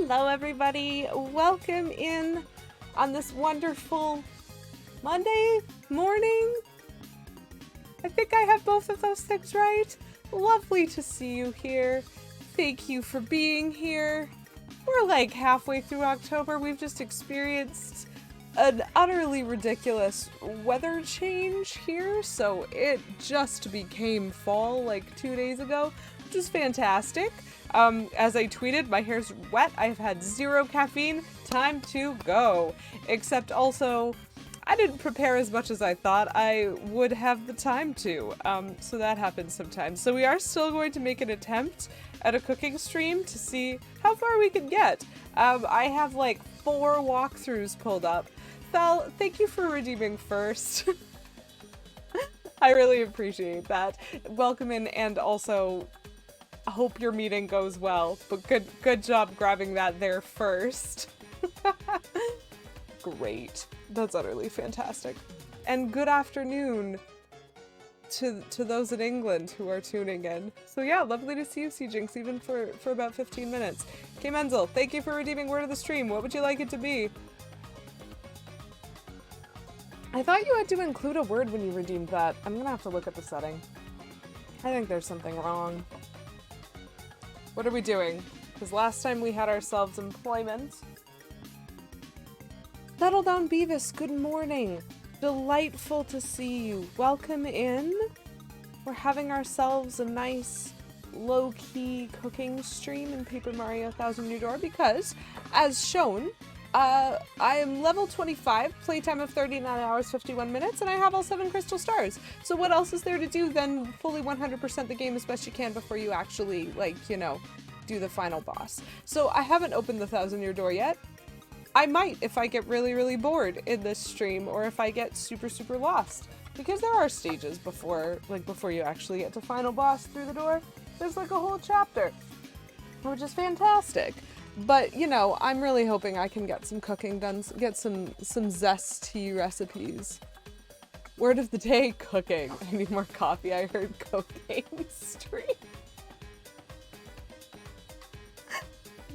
Hello everybody, welcome in on this wonderful Monday morning. I think I have both of those things right. Lovely to see you here. Thank you for being here. We're like halfway through October. We've just experienced an utterly ridiculous weather change here, so it just became fall like 2 days ago, which is fantastic. As I tweeted, my hair's wet, I've had 0 caffeine, time to go. Except also, I didn't prepare as much as I thought I would have the time to, so that happens sometimes. So we are still going to make an attempt at a cooking stream to see how far we can get. I have like 4 walkthroughs pulled up. Thal, thank you for redeeming first. I really appreciate that. Welcome in, and also hope your meeting goes well, but good job grabbing that there first. Great. That's utterly fantastic. And good afternoon to those in England who are tuning in. So yeah, lovely to see you, C-Jinx, even for about 15 minutes. K Menzel, thank you for redeeming word of the stream. What would you like it to be? I thought you had to include a word when you redeemed that. I'm gonna have to look at the setting. I think there's something wrong. What are we doing? Because last time we had ourselves employment. Settle down, Beavis. Good morning. Delightful to see you. Welcome in. We're having ourselves a nice low-key cooking stream in Paper Mario Thousand Year Door because, as shown, I am level 25, playtime of 39 hours, 51 minutes, and I have all 7 crystal stars. So what else is there to do than fully 100% the game as best you can before you actually, like, you know, do the final boss. So I haven't opened the Thousand Year Door yet. I might if I get really, really bored in this stream, or if I get super, super lost. Because there are stages before you actually get to final boss through the door. There's like a whole chapter, which is fantastic. But, you know, I'm really hoping I can get some cooking done, get some zesty recipes. Word of the day, cooking. I need more coffee. I heard cocaine stream.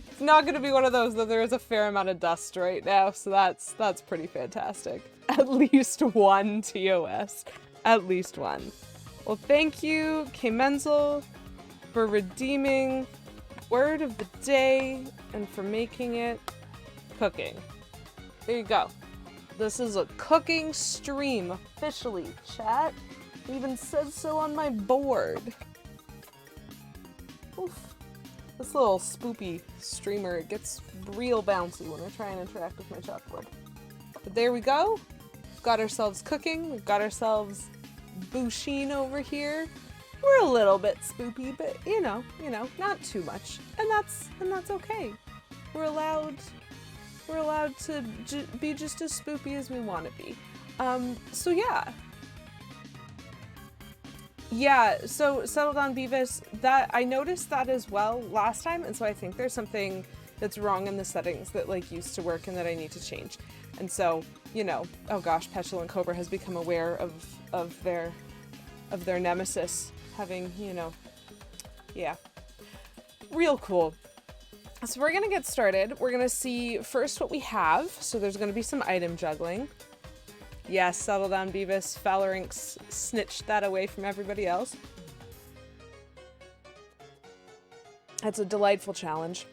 It's not going to be one of those, though there is a fair amount of dust right now, so that's pretty fantastic. At least one TOS. At least one. Well, thank you, K Menzel, for redeeming word of the day and for making it cooking. There you go. This is a cooking stream, officially, chat. It even says so on my board. Oof. This little spoopy streamer, it gets real bouncy when I try and interact with my chalkboard. But there we go. We've got ourselves cooking. We've got ourselves Busheen over here. We're a little bit spoopy, but you know, not too much, and that's okay. We're allowed to be just as spoopy as we want to be. So yeah. So settled on Beavis. That I noticed that as well last time, and so I think there's something that's wrong in the settings that like used to work and that I need to change. And so, you know, oh gosh, Petulant Cobra has become aware of their nemesis. Having, you know, yeah, real cool. So we're gonna get started. We're gonna see first what we have. So there's gonna be some item juggling. Yes, settle down, Beavis. Falarinx snitched that away from everybody else. That's a delightful challenge.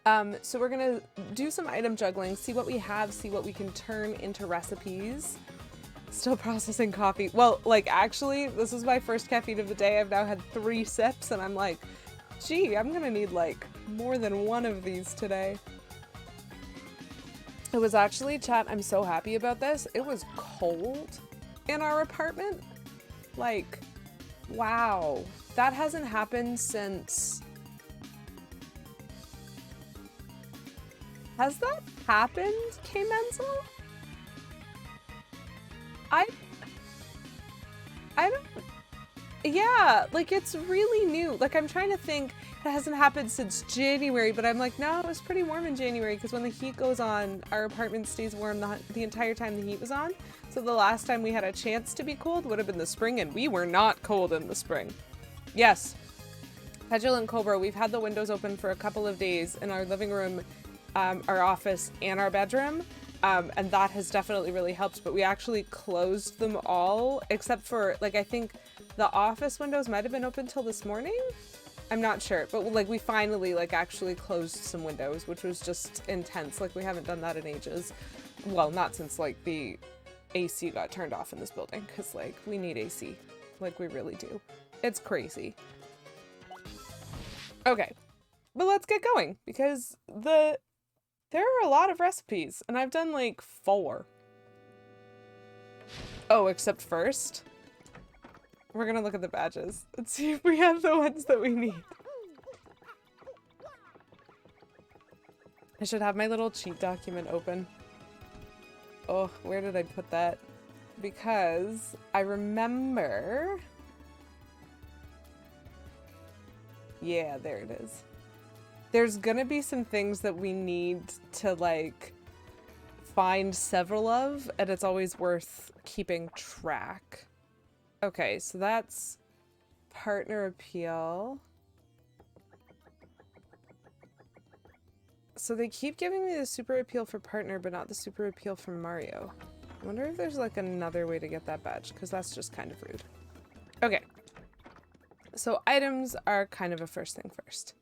So we're gonna do some item juggling, see what we have, see what we can turn into recipes. Still processing coffee. Well, like, actually, this is my first caffeine of the day. I've now had 3 sips, and I'm like, gee, I'm gonna need, like, more than 1 of these today. It was actually, chat, I'm so happy about this. It was cold in our apartment. Like, wow. That hasn't happened since... Has that happened, K Menzel? I don't, yeah, like it's really new. Like I'm trying to think, it hasn't happened since January, but I'm like, no, it was pretty warm in January because when the heat goes on, our apartment stays warm the entire time the heat was on. So the last time we had a chance to be cold would have been the spring, and we were not cold in the spring. Yes, Petulant Cobra, we've had the windows open for a couple of days in our living room, our office, and our bedroom. And that has definitely really helped, but we actually closed them all, except for, like, I think the office windows might have been open till this morning? I'm not sure, but, like, we finally, like, actually closed some windows, which was just intense. Like, we haven't done that in ages. Well, not since, like, the AC got turned off in this building, because, like, we need AC. Like, we really do. It's crazy. Okay, but let's get going, because there are a lot of recipes, and I've done like 4. Oh, except first, we're gonna look at the badges and see if we have the ones that we need. I should have my little cheat document open. Oh, where did I put that? Because I remember... Yeah, there it is. There's gonna be some things that we need to, like, find several of, and it's always worth keeping track. Okay, so that's partner appeal. So they keep giving me the super appeal for partner, but not the super appeal for Mario. I wonder if there's, like, another way to get that badge, because that's just kind of rude. Okay. So items are kind of a first thing first.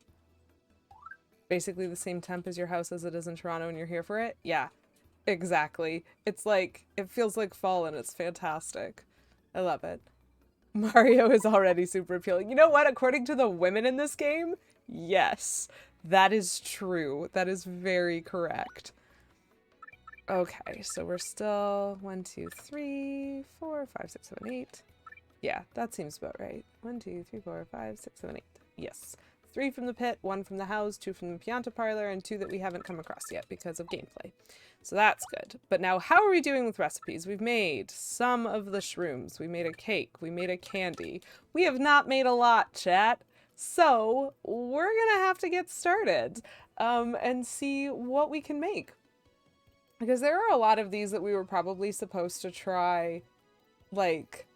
Basically the same temp as your house as it is in Toronto and you're here for it? Yeah, exactly. It's like, it feels like fall and it's fantastic. I love it. Mario is already super appealing. You know what? According to the women in this game, yes, that is true. That is very correct. Okay, so we're still 1, 2, 3, 4, 5, 6, 7, 8. Yeah, that seems about right. 1, 2, 3, 4, 5, 6, 7, 8. Yes. 3 from the pit, 1 from the house, 2 from the Pianta parlor, and 2 that we haven't come across yet because of gameplay. So that's good. But now, how are we doing with recipes? We've made some of the shrooms. We made a cake. We made a candy. We have not made a lot, chat. So we're gonna have to get started and see what we can make. Because there are a lot of these that we were probably supposed to try, like,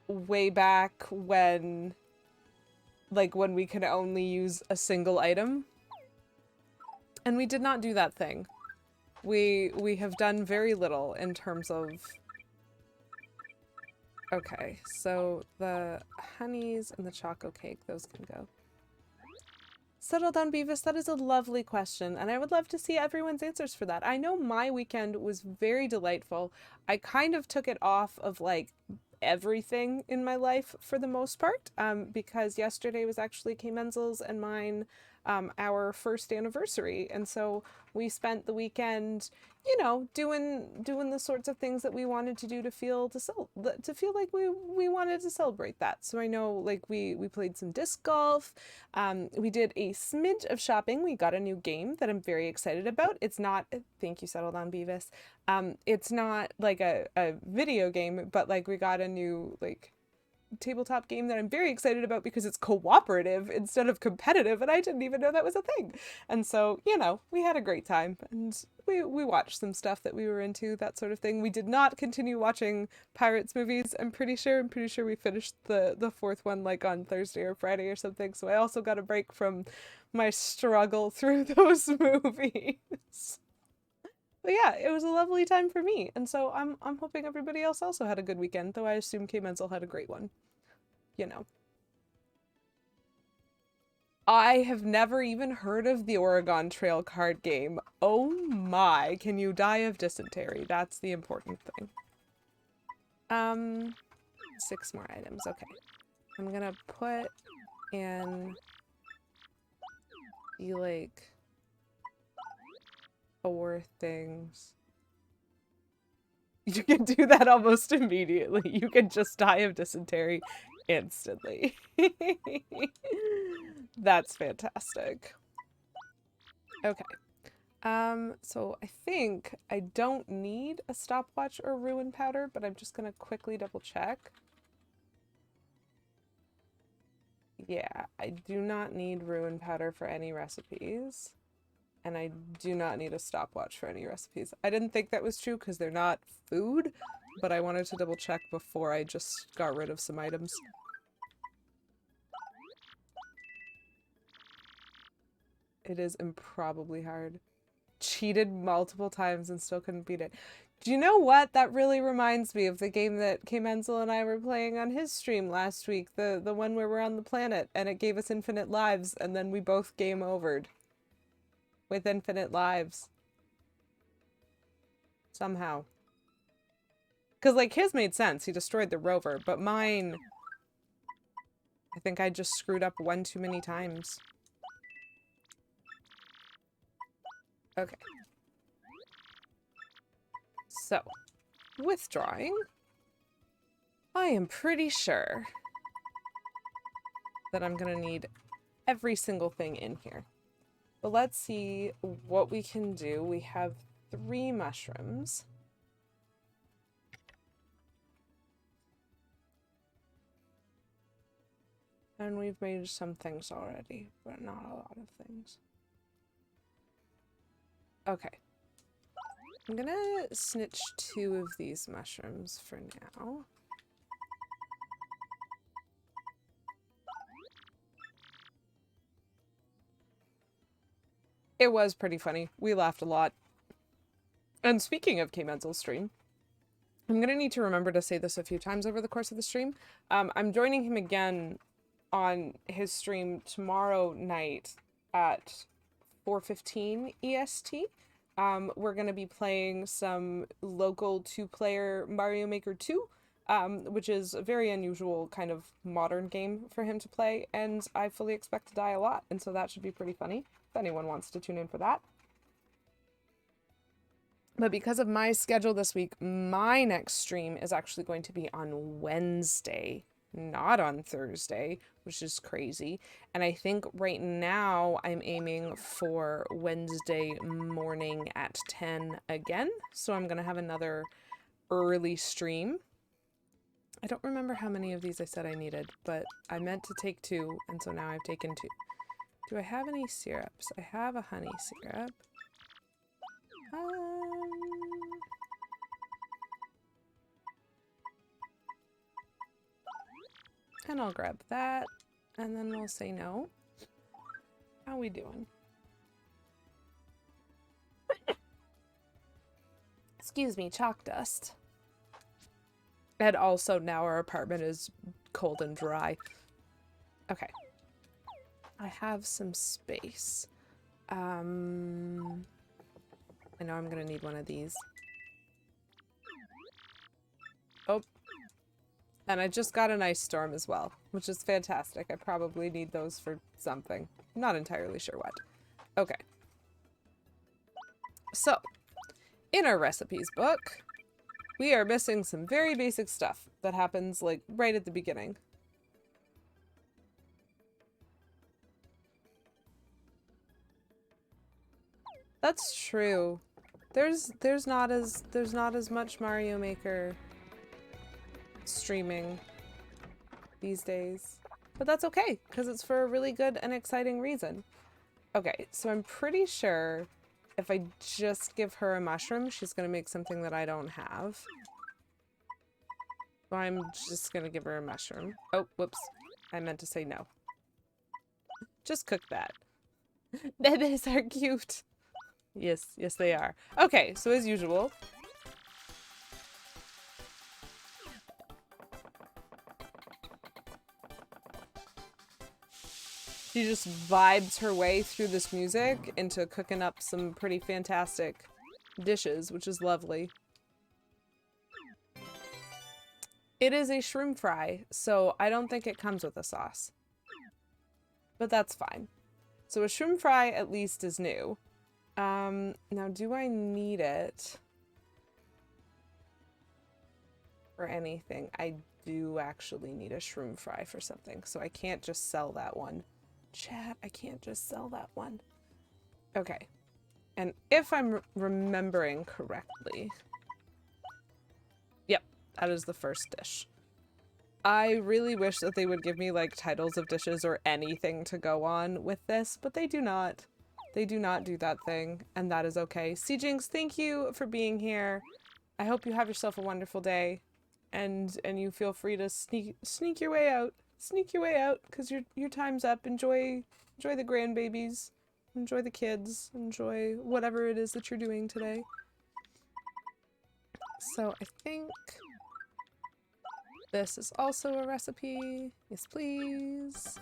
way back when... like when we could only use a single item. And we did not do that thing. We have done very little in terms of... Okay, so the honeys and the choco cake, those can go. Settle down, Beavis, that is a lovely question, and I would love to see everyone's answers for that. I know my weekend was very delightful. I kind of took it off of, like, everything in my life for the most part, because yesterday was actually Kay Menzel's and mine, our first anniversary, and so we spent the weekend, you know, doing the sorts of things that we wanted to do to feel like we wanted to celebrate that. So I know, like, we played some disc golf, we did a smidge of shopping. We got a new game that I'm very excited about. It's not, thank you, Settled on Beavis. It's not like a video game, but like we got a new, like, tabletop game that I'm very excited about because it's cooperative instead of competitive, and I didn't even know that was a thing. And so, you know, we had a great time, and we watched some stuff that we were into, that sort of thing. We did not continue watching Pirates movies, I'm pretty sure we finished the 4th one like on Thursday or Friday or something, so I also got a break from my struggle through those movies. But yeah, it was a lovely time for me, and so I'm hoping everybody else also had a good weekend, though I assume Kay Menzel had a great one. You know. I have never even heard of the Oregon Trail card game. Oh my, can you die of dysentery? That's the important thing. 6 more items, okay. I'm gonna put in the, like, 4 things. You can do that almost immediately. You can just die of dysentery instantly. That's fantastic. Okay. So I think I don't need a stopwatch or ruin powder, but I'm just gonna quickly double check. Yeah, I do not need ruin powder for any recipes. And I do not need a stopwatch for any recipes. I didn't think that was true because they're not food, but I wanted to double check before I just got rid of some items. It is improbably hard. Cheated multiple times and still couldn't beat it. Do you know what? That really reminds me of the game that K. Menzel and I were playing on his stream last week. The one where we're on the planet and it gave us infinite lives and then we both game overed. With infinite lives. Somehow. Because, like, his made sense. He destroyed the rover. But mine... I think I just screwed up one too many times. Okay. So, withdrawing. I am pretty sure that I'm gonna need every single thing in here. But let's see what we can do. We have 3 mushrooms. And we've made some things already, but not a lot of things. Okay. I'm gonna snitch 2 of these mushrooms for now. It was pretty funny. We laughed a lot. And speaking of K. Menzel's stream, I'm gonna need to remember to say this a few times over the course of the stream. I'm joining him again on his stream tomorrow night at 4:15 EST. We're going to be playing some local 2-player Mario Maker 2, which is a very unusual kind of modern game for him to play, and I fully expect to die a lot, and so that should be pretty funny, if anyone wants to tune in for that. But because of my schedule this week, my next stream is actually going to be on Wednesday, not on Thursday, which is crazy. And I think right now I'm aiming for Wednesday morning at 10 again. So I'm going to have another early stream. I don't remember how many of these I said I needed, but I meant to take 2, and so now I've taken 2. Do I have any syrups? I have a honey syrup. And I'll grab that, and then we'll say no. How we doing? Excuse me, chalk dust. And also now our apartment is cold and dry. Okay. I have some space. I know I'm gonna need one of these. Oh. And I just got an ice storm as well, which is fantastic. I probably need those for something. I'm not entirely sure what. Okay. So, in our recipes book, we are missing some very basic stuff that happens, like, right at the beginning. That's true. There's not as much Mario Maker streaming these days. But that's okay, because it's for a really good and exciting reason. Okay, so I'm pretty sure if I just give her a mushroom, she's gonna make something that I don't have. So I'm just gonna give her a mushroom. Oh, whoops. I meant to say no. Just cook that. Bebes are cute. Yes, yes they are. Okay, so as usual, she just vibes her way through this music into cooking up some pretty fantastic dishes, which is lovely. It is a shroom fry, so I don't think it comes with a sauce. But that's fine. So a shroom fry at least is new. Now do I need it for anything? I do actually need a shroom fry for something, so I can't just sell that one. Chat, I can't just sell that one. Okay. And if I'm remembering correctly... Yep, that is the first dish. I really wish that they would give me, like, titles of dishes or anything to go on with this, but they do not. They do not do that thing, and that is okay. Jinx, thank you for being here. I hope you have yourself a wonderful day, and you feel free to sneak your way out. Sneak your way out, because your time's up. Enjoy the grandbabies. Enjoy the kids. Enjoy whatever it is that you're doing today. So I think this is also a recipe. Yes, please.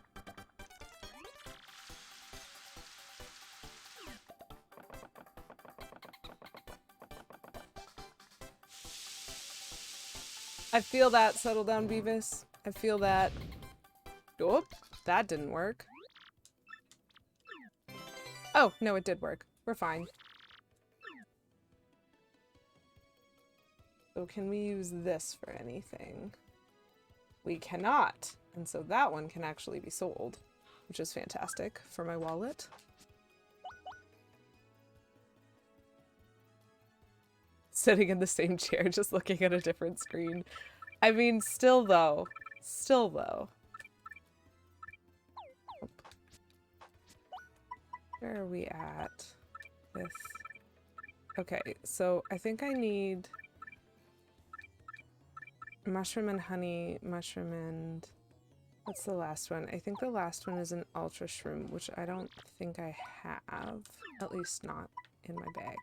I feel that. Settle down, Beavis. I feel that. Oh, that didn't work. Oh, no, it did work. We're fine. So can we use this for anything? We cannot. And so that one can actually be sold, which is fantastic for my wallet. Sitting in the same chair, just looking at a different screen. I mean, still though. Still though. Where are we at with... Okay, so I think I need mushroom and honey, mushroom and... What's the last one? I think the last one is an ultra shroom, which I don't think I have. At least not in my bag.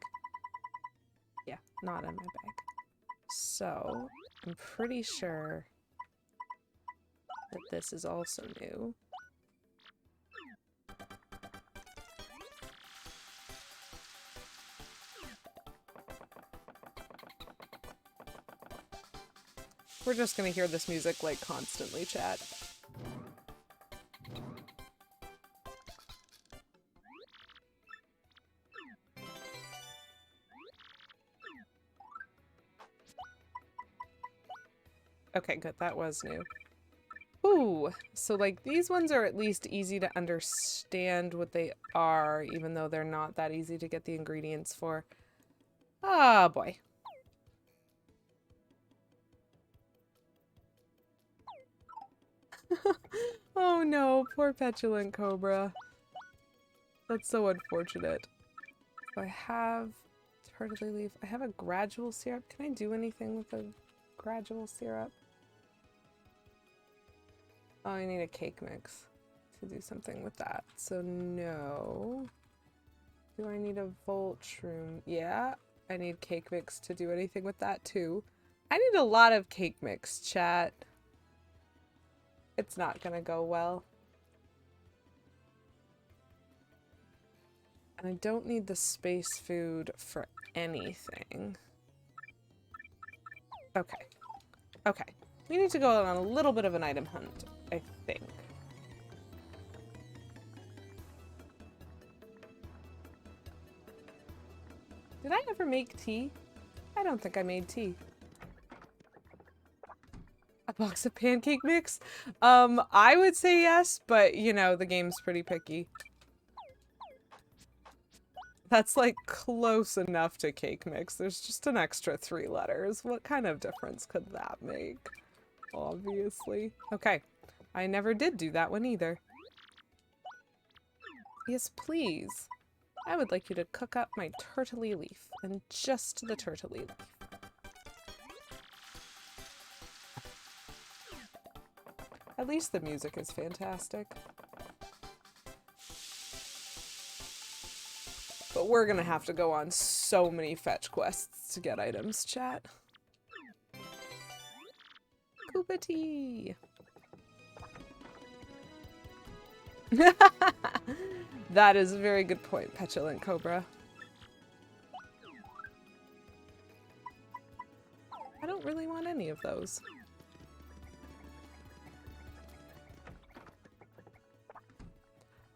Yeah, not in my bag. So, I'm pretty sure that this is also new. We're just gonna hear this music, like, constantly, chat. Okay, good. That was new. Ooh, so, like, these ones are at least easy to understand what they are, even though they're not that easy to get the ingredients for. Ah, boy. Oh no, poor petulant cobra. That's so unfortunate. So I have turtley leaf. I have a gradual syrup. Can I do anything with a gradual syrup? Oh, I need a cake mix to do something with that. So no. Do I need a volt shroom? Yeah, I need cake mix to do anything with that too. I need a lot of cake mix, chat. It's not gonna go well. And I don't need the space food for anything. Okay. Okay. We need to go on a little bit of an item hunt, I think. Did I ever make tea? I don't think I made tea. A box of pancake mix? I would say yes, but you know, the game's pretty picky. That's like close enough to cake mix. There's just an extra 3 letters. What kind of difference could that make? Obviously. Okay. I never did do that one either. Yes, please. I would like you to cook up my turtley leaf, and just the turtley leaf. At least the music is fantastic. But we're gonna have to go on so many fetch quests to get items, chat. Koopa tea! That is a very good point, petulant cobra. I don't really want any of those.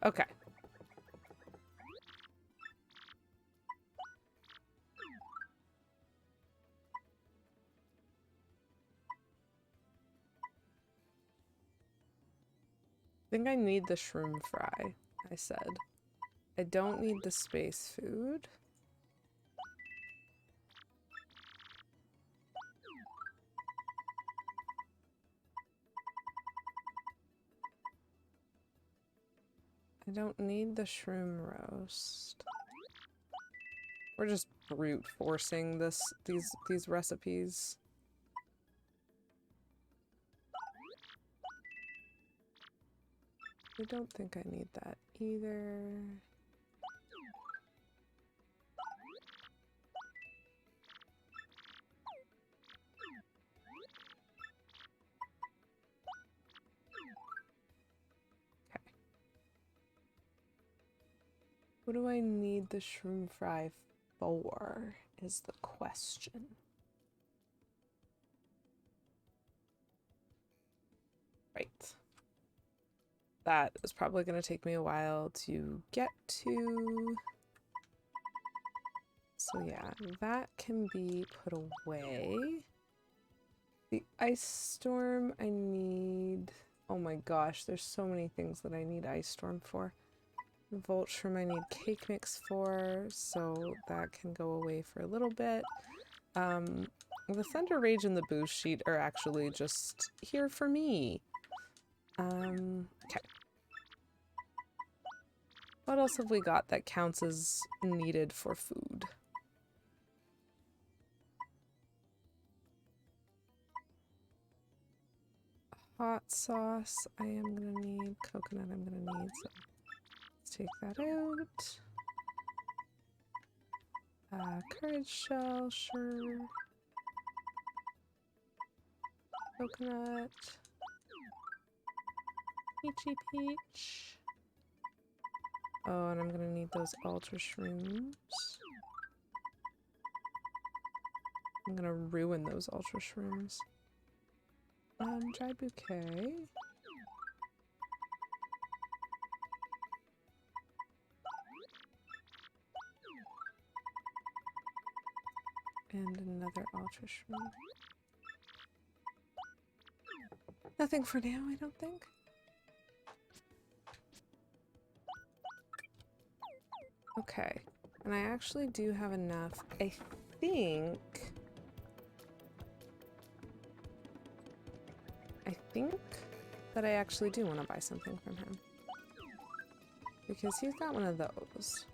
Okay. I think I need the shroom fry, I said. I don't need the space food. I don't need the shroom roast. We're just brute forcing these recipes. I don't think I need that either. What do I need the shroom fry for, is the question. Right. That is probably going to take me a while to get to. So yeah, that can be put away. The ice storm I need... Oh my gosh, there's so many things that I need ice storm for. Voltrum I need cake mix for, so that can go away for a little bit. The Thunder Rage and the boost sheet are actually just here for me. Okay. What else have we got that counts as needed for food? Hot sauce I am gonna need. Coconut I'm gonna need, so let's take that out. Courage shell, sure. Coconut. Peachy peach. Oh, and I'm gonna need those ultra shrooms. I'm gonna ruin those ultra shrooms. Dried bouquet. And another ultra shroom. Nothing for now, I don't think. Okay, and I actually do have enough. I think that I actually do want to buy something from him. Because he's got one of those.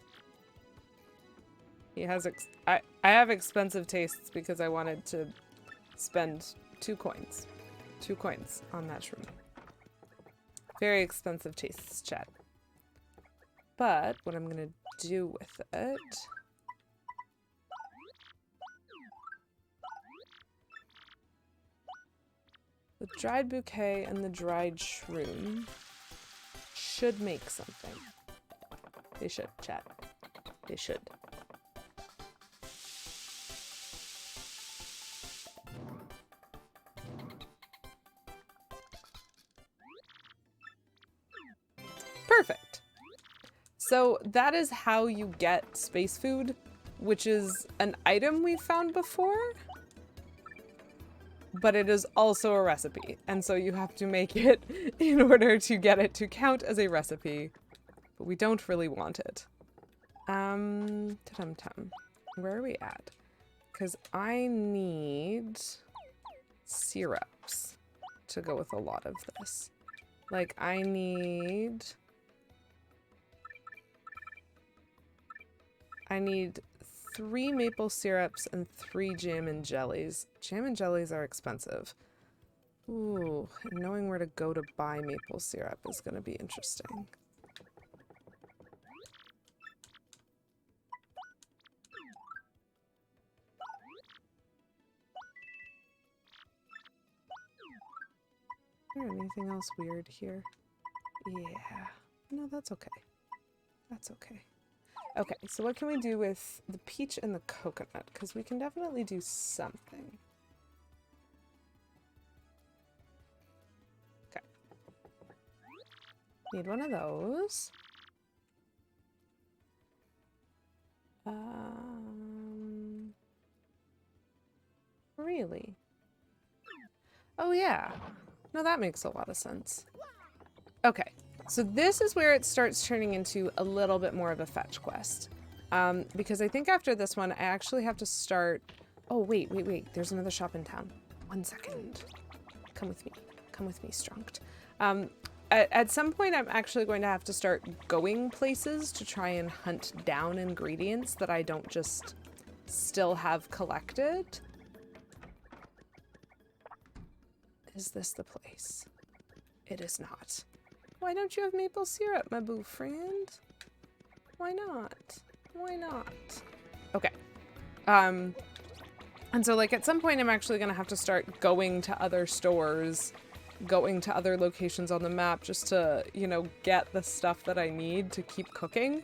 He has I have expensive tastes because I wanted to spend 2 coins. 2 coins on that shroom. Very expensive tastes, chat. But what I'm gonna do with it... The dried bouquet and the dried shroom should make something. They should, chat. They should. Perfect. So that is how you get space food, which is an item we found before. But it is also a recipe, and so you have to make it in order to get it to count as a recipe. But we don't really want it. Ta-dum-tum. Where are we at? Because I need syrups to go with a lot of this. Like, I need 3 maple syrups and 3 jam and jellies. Jam and jellies are expensive. Ooh, and knowing where to go to buy maple syrup is going to be interesting. Is there anything else weird here? Yeah. No, that's okay. That's okay. Okay, so what can we do with the peach and the coconut? Because we can definitely do something. Okay. Need one of those. Really? Oh yeah. No, that makes a lot of sense. Okay. So this is where it starts turning into a little bit more of a fetch quest. Because I think after this one, I actually have to start... Oh, wait. There's another shop in town. 1 second. Come with me. Come with me, Strunked. At some point, I'm actually going to have to start going places to try and hunt down ingredients that I don't just still have collected. Is this the place? It is not. Why don't you have maple syrup, my boo friend? Why not? Why not? Okay. And so, like, at some point, I'm actually going to have to start going to other stores, going to other locations on the map just to, you know, get the stuff that I need to keep cooking.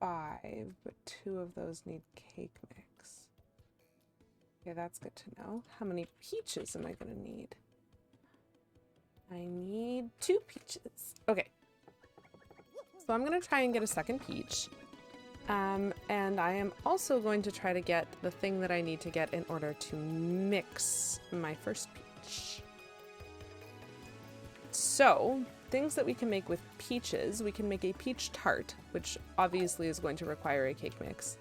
5, but 2 of those need cake mix. Okay, that's good to know. How many peaches am I going to need? I need 2 peaches. Okay. So I'm going to try and get a second peach. And I am also going to try to get the thing that I need to get in order to mix my first peach. So, things that we can make with peaches, we can make a peach tart, which obviously is going to require a cake mix.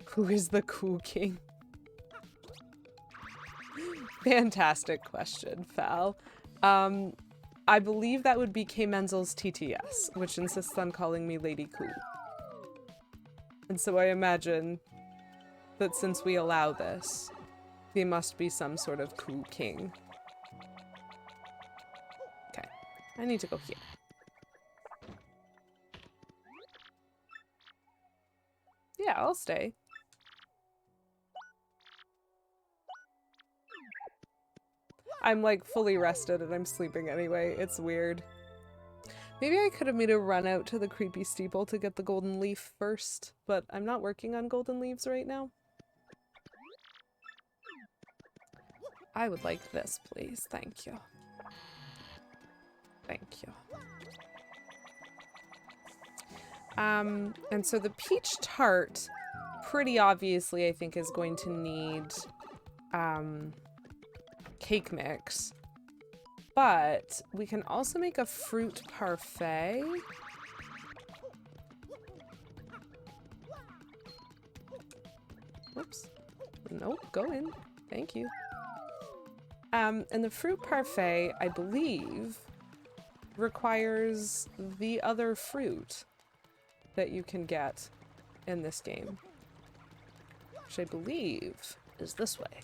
Who is the cool king? Fantastic question, Fal. I believe that would be K. Menzel's TTS, which insists on calling me Lady Cool. And so I imagine that since we allow this, he must be some sort of cool king. Okay, I need to go here. Yeah, I'll stay. I'm like fully rested and I'm sleeping anyway. It's weird. Maybe I could have made a run out to the creepy steeple to get the golden leaf first, but I'm not working on golden leaves right now. I would like this, please. Thank you. Thank you. And so the peach tart, pretty obviously, I think is going to need, cake mix. But we can also make a fruit parfait. Whoops. Nope, go in. Thank you. And the fruit parfait, I believe, requires the other fruit that you can get in this game, which I believe is this way.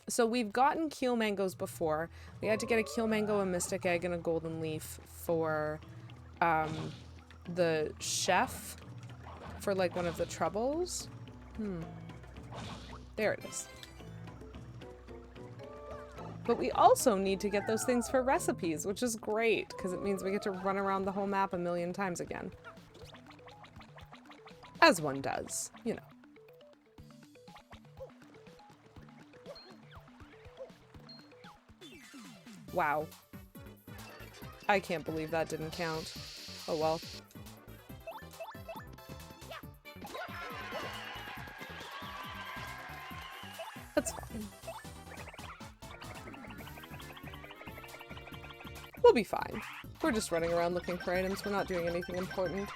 So we've gotten keel mangoes before. We had to get a keel mango, a mystic egg, and a golden leaf for the chef for like one of the troubles. There it is. But we also need to get those things for recipes, which is great, because it means we get to run around the whole map a million times again. As one does, you know. Wow. I can't believe that didn't count. Oh well. That's fine. We'll be fine. We're just running around looking for items. We're not doing anything important.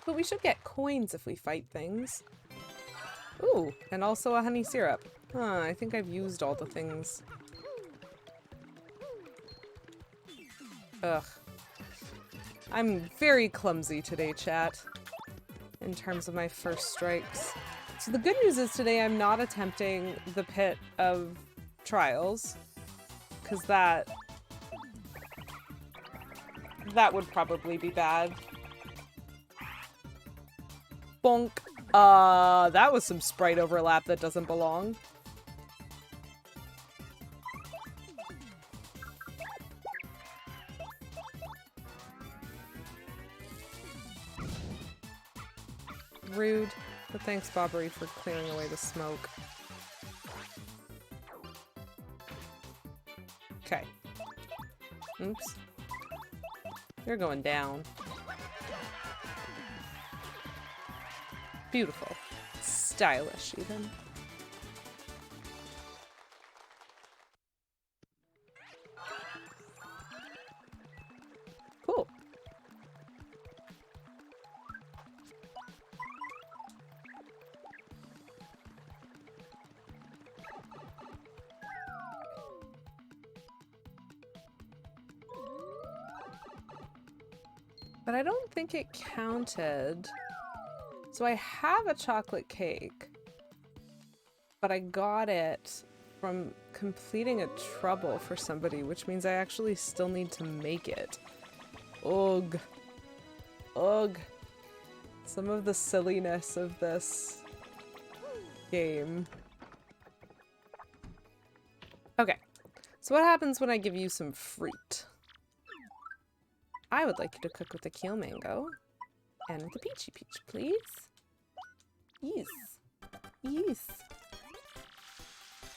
But we should get coins if we fight things. Ooh, and also a honey syrup. Huh, I think I've used all the things. Ugh. I'm very clumsy today, chat, in terms of my first strikes. So the good news is today I'm not attempting the pit of trials, because that would probably be bad. Bonk. That was some sprite overlap that doesn't belong. Rude, but thanks, Bobbery, for clearing away the smoke. Okay. Oops. You're going down. Beautiful. Stylish, even. Cool. But I don't think it counted. So I have a chocolate cake, but I got it from completing a trouble for somebody, which means I actually still need to make it. Ugh. Ugh. Some of the silliness of this game. Okay. So what happens when I give you some fruit? I would like you to cook with the keel mango and with the peachy peach, please. Yes. Yes.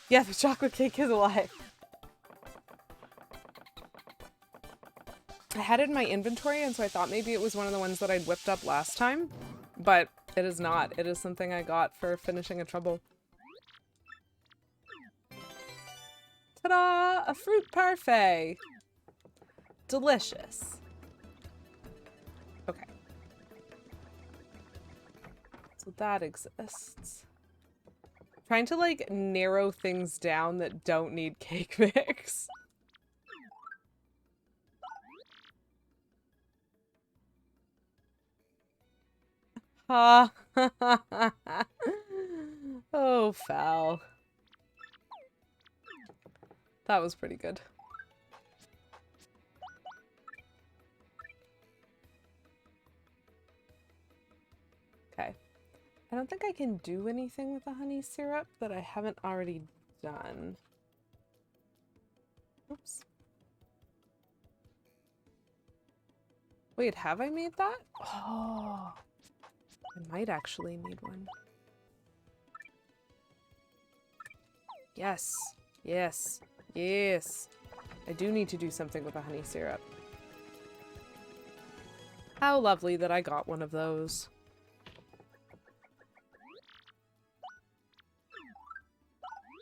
Yeah, the chocolate cake is alive. I had it in my inventory, and so I thought maybe it was one of the ones that I'd whipped up last time, but it is not. It is something I got for finishing a trouble. Ta-da! A fruit parfait! Delicious. Okay. So that exists. Trying to, like, narrow things down that don't need cake mix. Ah. Oh, foul. That was pretty good. Okay. I don't think I can do anything with the honey syrup that I haven't already done. Oops. Wait, have I made that? Oh, I might actually need one. Yes, yes, yes. I do need to do something with the honey syrup. How lovely that I got one of those.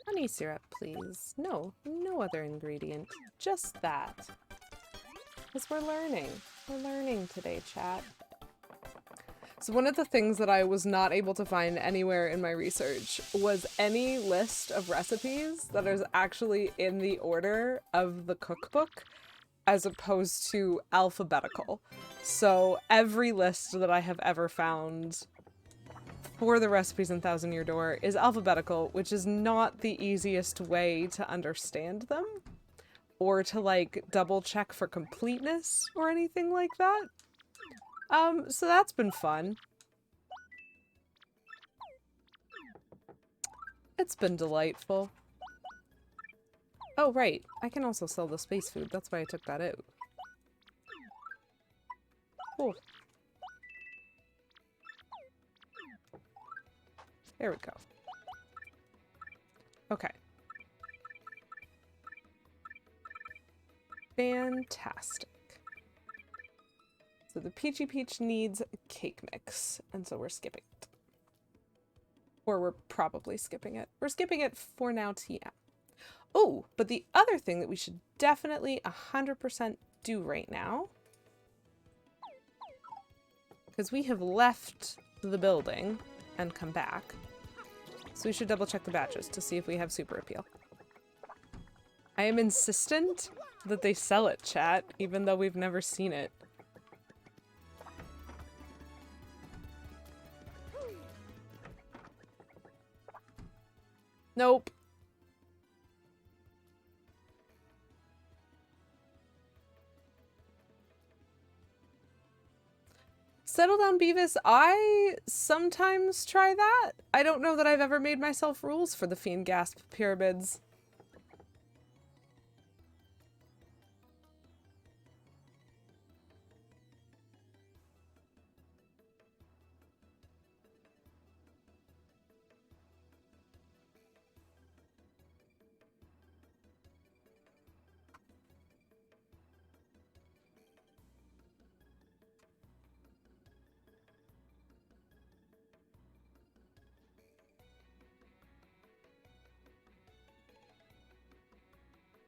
Honey syrup, please. No, no other ingredient. Just that. Because we're learning. We're learning today, chat. So one of the things that I was not able to find anywhere in my research was any list of recipes that is actually in the order of the cookbook as opposed to alphabetical. So every list that I have ever found for the recipes in Thousand Year Door is alphabetical, which is not the easiest way to understand them or to, like, double check for completeness or anything like that. So that's been fun. It's been delightful. Oh, right. I can also sell the space food. That's why I took that out. Cool. There we go. Okay. Fantastic. So the Peachy Peach needs cake mix, and so we're skipping it. Or we're probably skipping it. We're skipping it for now, TM. Oh, but the other thing that we should definitely 100% do right now, because we have left the building and come back, so we should double check the badges to see if we have super appeal. I am insistent that they sell it, chat, even though we've never seen it. Nope. Settle down, Beavis. I sometimes try that. I don't know that I've ever made myself rules for the Fiend Gasp pyramids.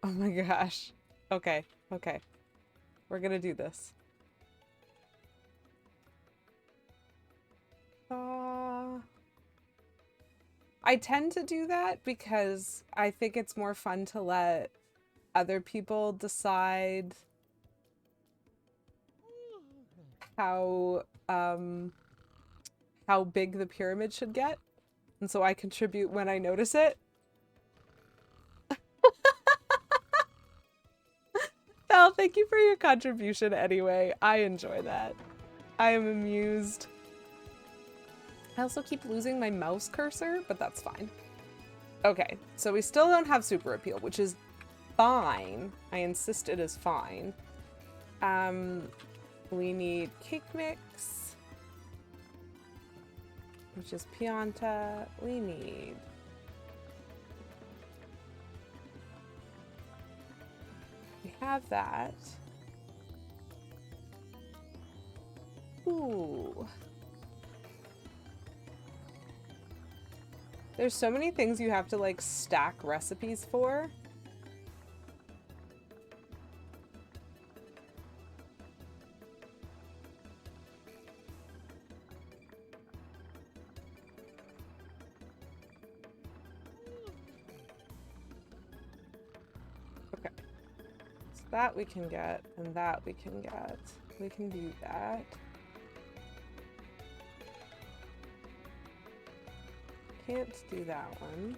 Oh my gosh. Okay, okay. We're gonna do this. I tend to do that because I think it's more fun to let other people decide how big the pyramid should get. And so I contribute when I notice it. Val, thank you for your contribution anyway. I enjoy that. I am amused. I also keep losing my mouse cursor, but that's fine. Okay, so we still don't have super appeal, which is fine. I insist it is fine. We need cake mix, which is pianta. We need we have that. Ooh. There's so many things you have to like stack recipes for. Okay. So that we can get, and that we can get. We can do that. Can't do that one.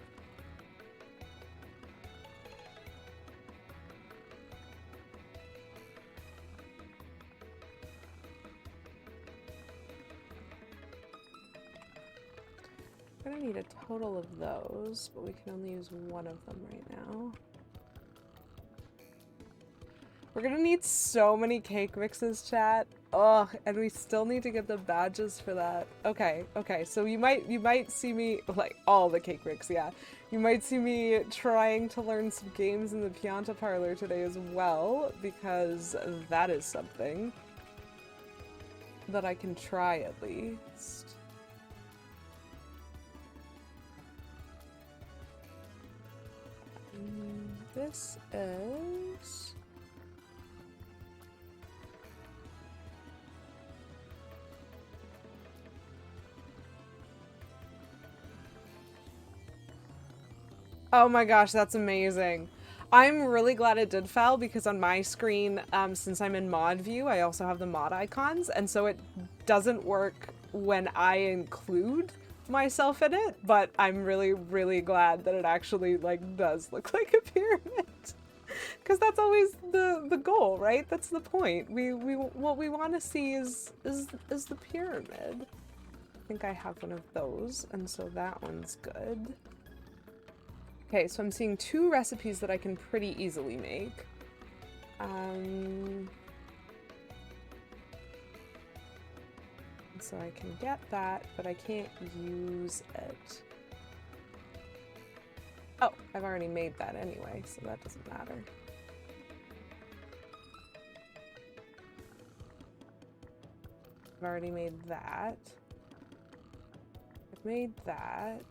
We're gonna need a total of those, but we can only use one of them right now. We're gonna need so many cake mixes, chat. Ugh, and we still need to get the badges for that. Okay, okay, so you might see me, like, all the cake mix, yeah. You might see me trying to learn some games in the Pianta Parlor today as well, because that is something that I can try at least. This is... Oh my gosh, that's amazing. I'm really glad it did fail because on my screen, since I'm in mod view, I also have the mod icons, and so it doesn't work when I include myself in it, but I'm really, really glad that it actually like does look like a pyramid. Because that's always the goal, right? That's the point. What we want to see is the pyramid. I think I have one of those, and so that one's good. Okay, so I'm seeing 2 recipes that I can pretty easily make. So I can get that, but I can't use it. Oh, I've already made that anyway, so that doesn't matter. I've already made that. I've made that.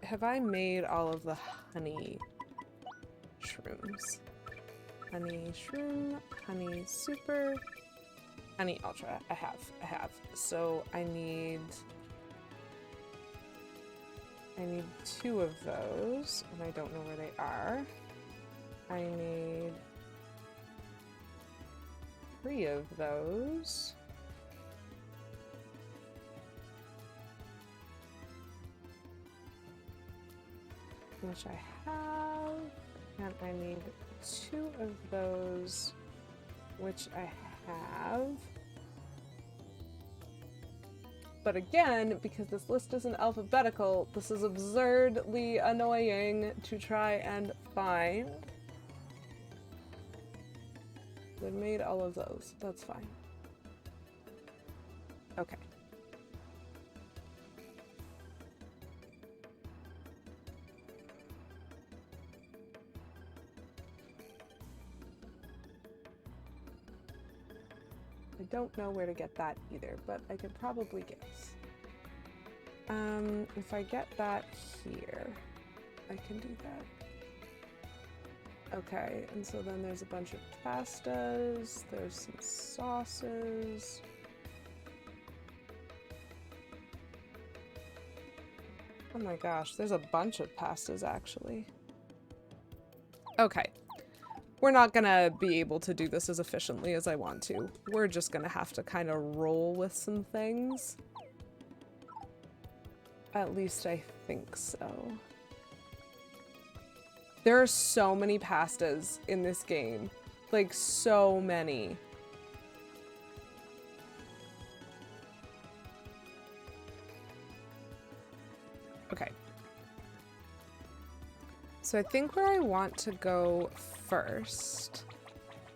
Have I made all of the honey shrooms? Honey shroom, honey super, honey ultra. I have. So I need 2 of those, and I don't know where they are. I need 3 of those. Which I have, and I need 2 of those, which I have. But again, because this list isn't alphabetical, this is absurdly annoying to try and find. I've made all of those, that's fine. Okay. I don't know where to get that either, but I could probably guess. If I get that here, I can do that. Okay, and so then there's a bunch of pastas, there's some sauces. Oh my gosh, there's a bunch of pastas actually. Okay. We're not gonna be able to do this as efficiently as I want to. We're just gonna have to kind of roll with some things. At least I think so. There are so many pastas in this game. Like, so many. Okay. So I think where I want to go first,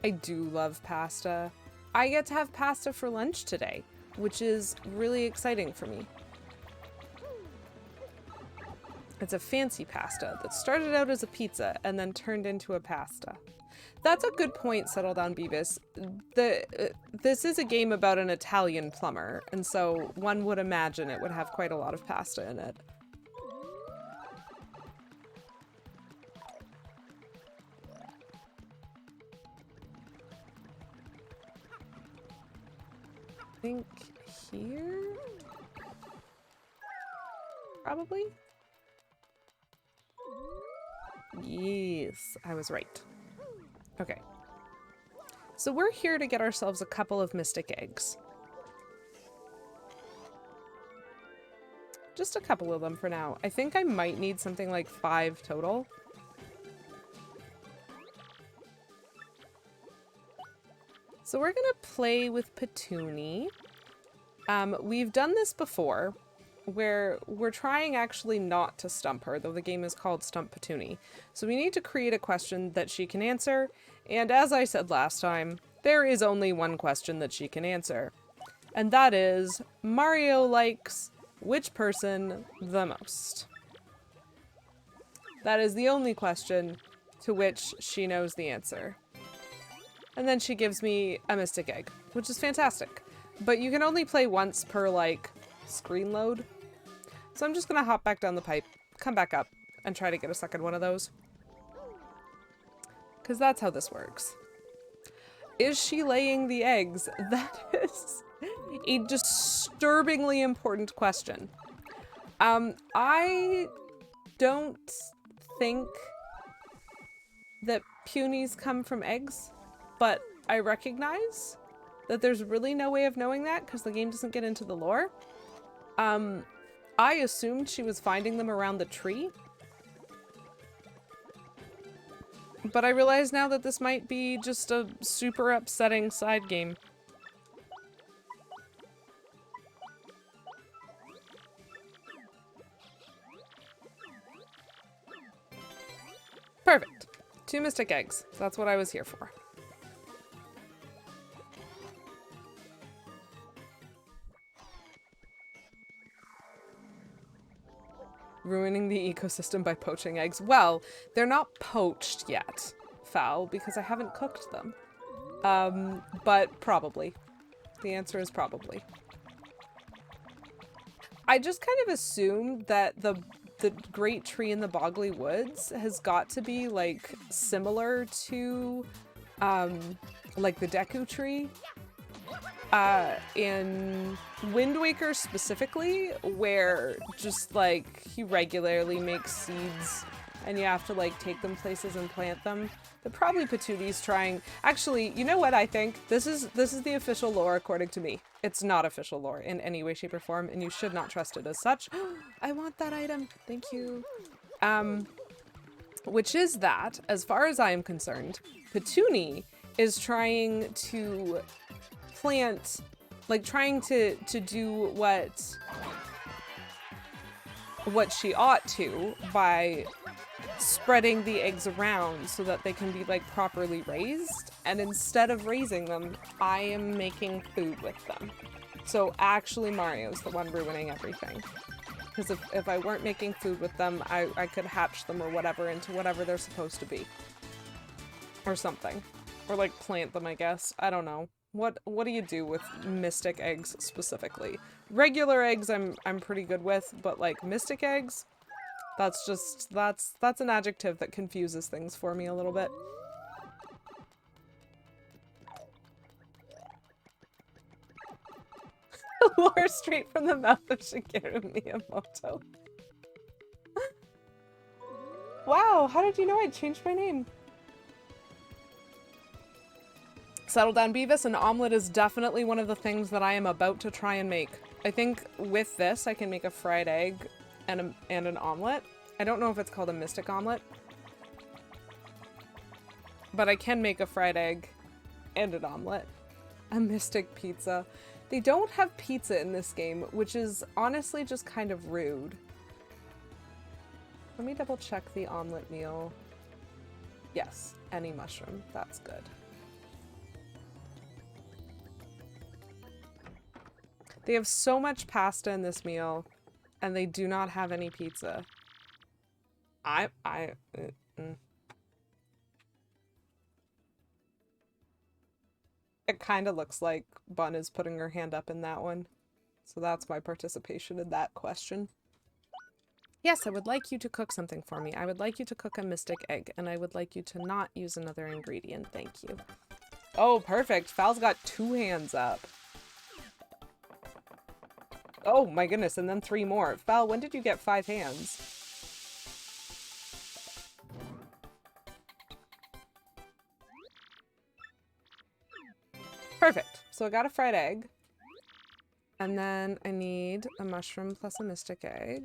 I do love pasta. I get to have pasta for lunch today, which is really exciting for me. It's a fancy pasta that started out as a pizza and then turned into a pasta. That's a good point, Settle Down Beavis. This is a game about an Italian plumber, and so one would imagine it would have quite a lot of pasta in it. I think here? Probably? Yes, I was right. Okay. So we're here to get ourselves a couple of mystic eggs. Just a couple of them for now. I think I might need something like 5 total. So we're gonna play with Petuni. We've done this before, where we're trying actually not to stump her, though the game is called Stump Petuni. So we need to create a question that she can answer, and as I said last time, there is only one question that she can answer. And that is, Mario likes which person the most? That is the only question to which she knows the answer. And then she gives me a mystic egg, which is fantastic. But you can only play once per, like, screen load. So I'm just gonna hop back down the pipe, come back up, and try to get a second one of those. Because that's how this works. Is she laying the eggs? That is a disturbingly important question. I don't think that punies come from eggs, but I recognize that there's really no way of knowing that because the game doesn't get into the lore. I assumed she was finding them around the tree. But I realize now that this might be just a super upsetting side game. Perfect. 2 mystic eggs. That's what I was here for. Ruining the ecosystem by poaching eggs. Well, they're not poached yet, Fowl, because I haven't cooked them. But probably. The answer is probably. I just kind of assumed that the great tree in the Boggly Woods has got to be, like, similar to, like, the Deku tree. In Wind Waker specifically, where just, like, he regularly makes seeds and you have to, like, take them places and plant them. But probably Patoonie's trying... Actually, you know what I think? This is the official lore according to me. It's not official lore in any way, shape, or form, and you should not trust it as such. I want that item. Thank you. Which is that, as far as I am concerned, Petuni is trying to plant, like, trying to do what she ought to by spreading the eggs around so that they can be, like, properly raised, and instead of raising them, I am making food with them. So actually Mario's the one ruining everything. Because if I weren't making food with them, I could hatch them or whatever into whatever they're supposed to be. Or something. Or, like, plant them, I guess. I don't know. What do you do with mystic eggs specifically? Regular eggs I'm pretty good with, but, like, mystic eggs? That's an adjective that confuses things for me a little bit. Lore straight from the mouth of Shigeru Miyamoto. Wow, how did you know I'd changed my name? Settle Down Beavis, an omelet is definitely one of the things that I am about to try and make. I think with this I can make a fried egg and an omelet. I don't know if it's called a mystic omelet. But I can make a fried egg and an omelet. A mystic pizza. They don't have pizza in this game, which is honestly just kind of rude. Let me double check the omelet meal. Yes, any mushroom. That's good. They have so much pasta in this meal, and they do not have any pizza. It kind of looks like Bun is putting her hand up in that one. So that's my participation in that question. Yes, I would like you to cook something for me. I would like you to cook a mystic egg, and I would like you to not use another ingredient. Thank you. Oh, perfect. Fal's got 2 hands up. Oh my goodness, and then 3 more. Fal, when did you get 5 hands? Perfect. So I got a fried egg. And then I need a mushroom plus a mystic egg.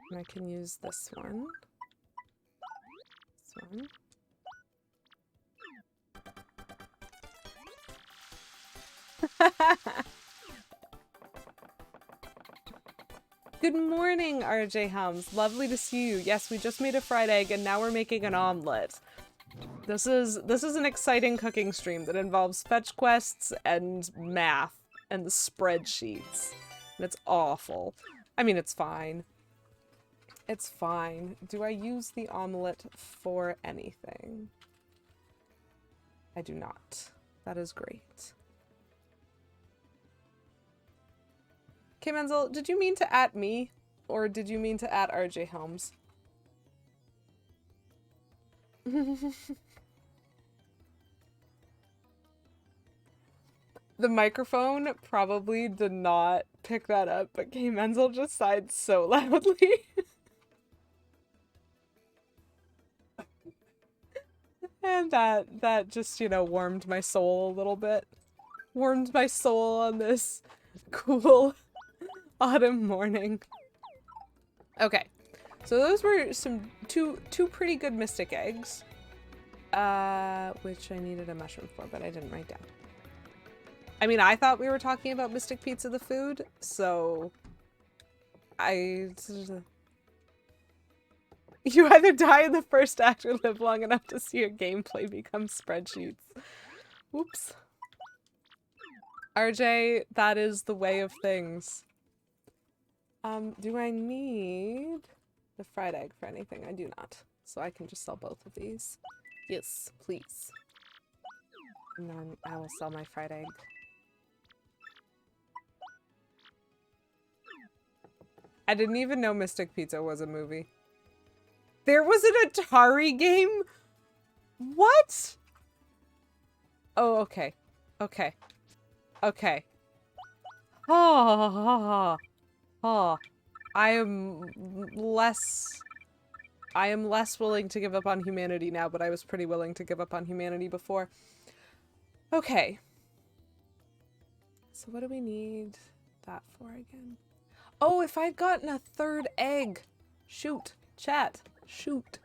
And I can use this one. This one. Good morning, RJ Hums. Lovely to see you. Yes, we just made a fried egg and now we're making an omelet. This is an exciting cooking stream that involves fetch quests and math and the spreadsheets. And it's awful. I mean, it's fine. It's fine. Do I use the omelet for anything? I do not. That is great. Okay, Menzel, did you mean to at me? Or did you mean to at RJ Helms? The microphone probably did not pick that up, but K Menzel just sighed so loudly. And that just, you know, warmed my soul a little bit. Warmed my soul on this cool autumn morning. Okay. So those were two pretty good mystic eggs. Which I needed a mushroom for, but I didn't write down. I mean, I thought we were talking about Mystic Pizza the food, so you either die in the first act or live long enough to see your gameplay become spreadsheets. Oops. RJ, that is the way of things. Do I need the fried egg for anything? I do not. So I can just sell both of these. Yes, please. And then I will sell my fried egg. I didn't even know Mystic Pizza was a movie. There was an Atari game? What? Oh, okay. Okay. Okay. Oh, I am less willing to give up on humanity now, but I was pretty willing to give up on humanity before. Okay. So what do we need that for again? Oh, if I'd gotten a 3rd egg. Shoot. Chat. Shoot.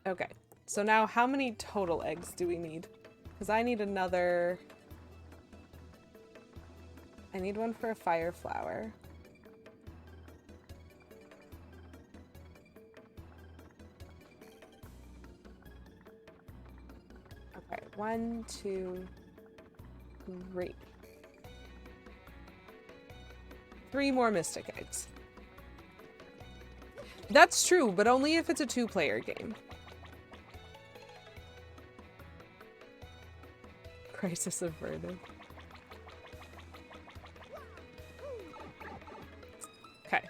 Okay. So now how many total eggs do we need? Because I need another... I need one for a fire flower. Okay. 1, 2, 3. 3 more mystic eggs. That's true, but only if it's a 2-player game. Crisis averted. Okay.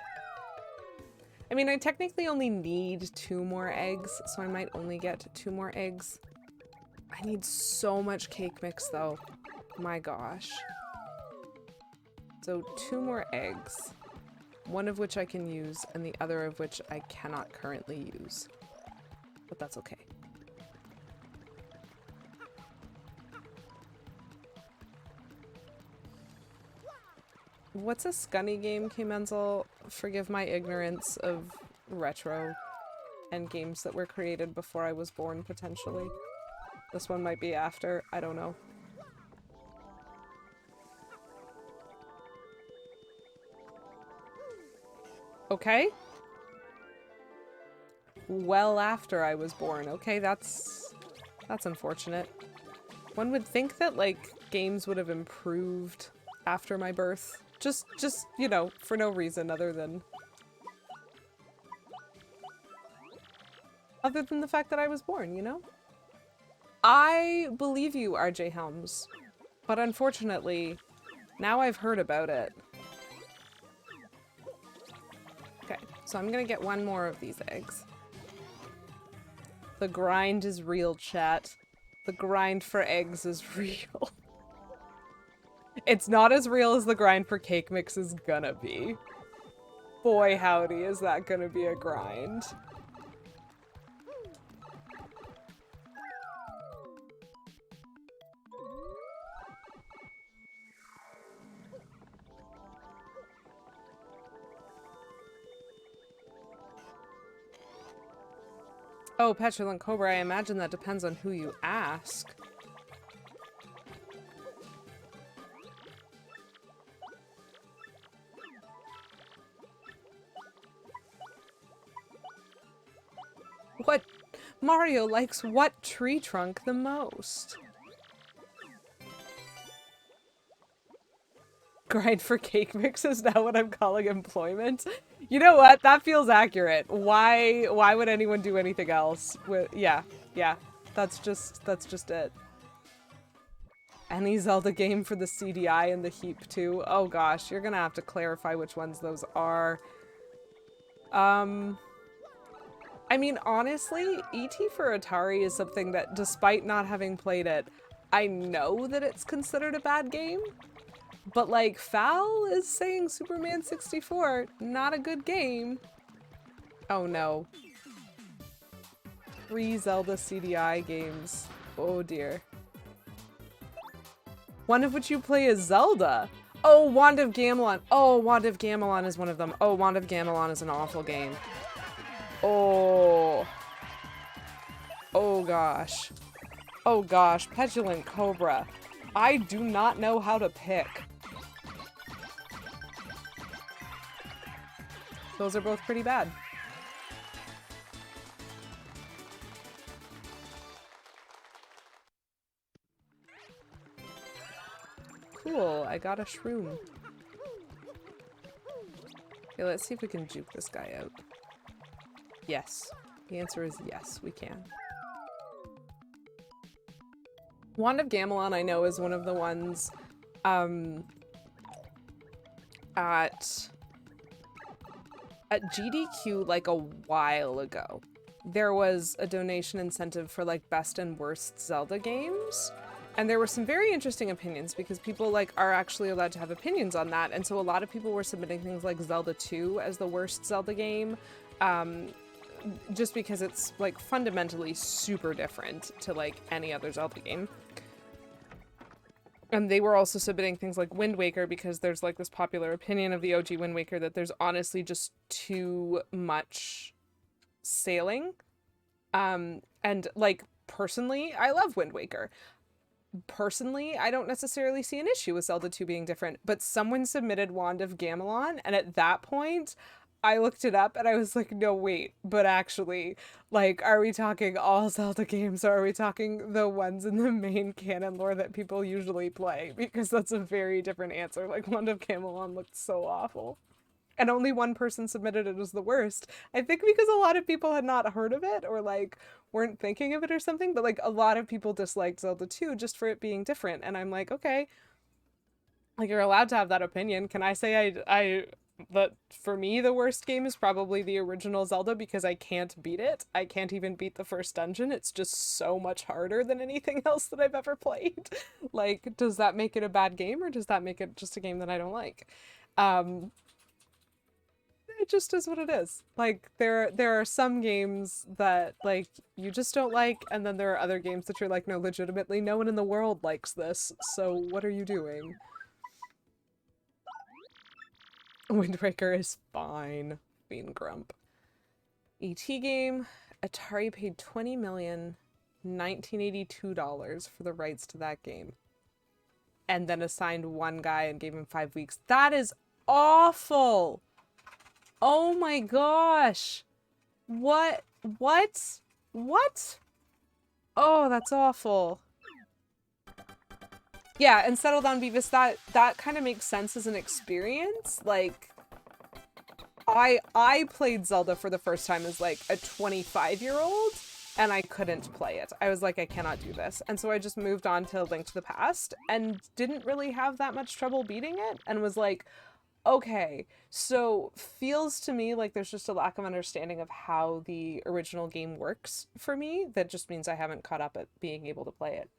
I mean, I technically only need 2 more eggs, so I might only get 2 more eggs. I need so much cake mix, though. My gosh. So 2 more eggs, one of which I can use and the other of which I cannot currently use, but that's okay. What's a scunny game, K Menzel? Forgive my ignorance of retro and games that were created before I was born, potentially. This one might be after, I don't know. Okay? Well after I was born. Okay, that's unfortunate. One would think that, like, games would have improved after my birth. Just, you know, for no reason other than the fact that I was born, you know? I believe you, RJ Helms. But unfortunately, now I've heard about it. Okay, so I'm gonna get one more of these eggs. The grind is real, chat. The grind for eggs is real. It's not as real as the grind for cake mix is gonna be. Boy howdy, is that gonna be a grind. Oh, Petulant Cobra, I imagine that depends on who you ask. What? Mario likes what tree trunk the most? Grind for cake mix is now what I'm calling employment. You know what? That feels accurate. Why would anyone do anything else? Yeah. That's just it. Any Zelda game for the CDI and the heap too. Oh gosh, you're gonna have to clarify which ones those are. I mean, honestly, E.T. for Atari is something that, despite not having played it, I know that it's considered a bad game. But, like, Fowl is saying Superman 64, not a good game. Oh no. 3 Zelda CDI games. Oh dear. One of which you play as Zelda. Oh, Wand of Gamelon. Oh, Wand of Gamelon is one of them. Oh, Wand of Gamelon is an awful game. Oh. Oh gosh. Oh gosh, Petulant Cobra. I do not know how to pick. Those are both pretty bad. Cool, I got a shroom. Okay, let's see if we can juke this guy out. Yes. The answer is yes, we can. Wand of Gamelon, I know, is one of the ones at GDQ like a while ago. There was a donation incentive for like best and worst Zelda games. And there were some very interesting opinions because people like are actually allowed to have opinions on that. And so a lot of people were submitting things like Zelda 2 as the worst Zelda game. Just because it's like fundamentally super different to like any other Zelda game. And they were also submitting things like Wind Waker because there's like this popular opinion of the OG Wind Waker that there's honestly just too much sailing. And like personally, I love Wind Waker. Personally, I don't necessarily see an issue with Zelda 2 being different, but someone submitted Wand of Gamelon, and at that point, I looked it up and I was like, no, wait, but actually, like, are we talking all Zelda games or are we talking the ones in the main canon lore that people usually play? Because that's a very different answer. Like, Wand of Gamelon looked so awful. And only one person submitted it as the worst. I think because a lot of people had not heard of it or like weren't thinking of it or something, but like a lot of people disliked Zelda 2 just for it being different. And I'm like, okay, like you're allowed to have that opinion. Can I say that for me the worst game is probably the original Zelda because I can't beat it. I can't even beat the first dungeon. It's just so much harder than anything else that I've ever played. Like, does that make it a bad game or does that make it just a game that I don't like? It just is what it is. Like there are some games that like you just don't like, and then there are other games that you're like, no, legitimately no one in the world likes this, so what are you doing? Wind Waker is fine. Bean Grump. ET game, Atari paid $20 million, $1982 for the rights to that game. And then assigned one guy and gave him 5 weeks. That is awful! Oh my gosh. What? What? What? Oh, that's awful. Yeah, and Settle Down Beavis, that kind of makes sense as an experience. Like, I played Zelda for the first time as like a 25-year-old and I couldn't play it. I was like, I cannot do this. And so I just moved on to Link to the Past and didn't really have that much trouble beating it and was like, okay, so feels to me like there's just a lack of understanding of how the original game works for me. That just means I haven't caught up at being able to play it.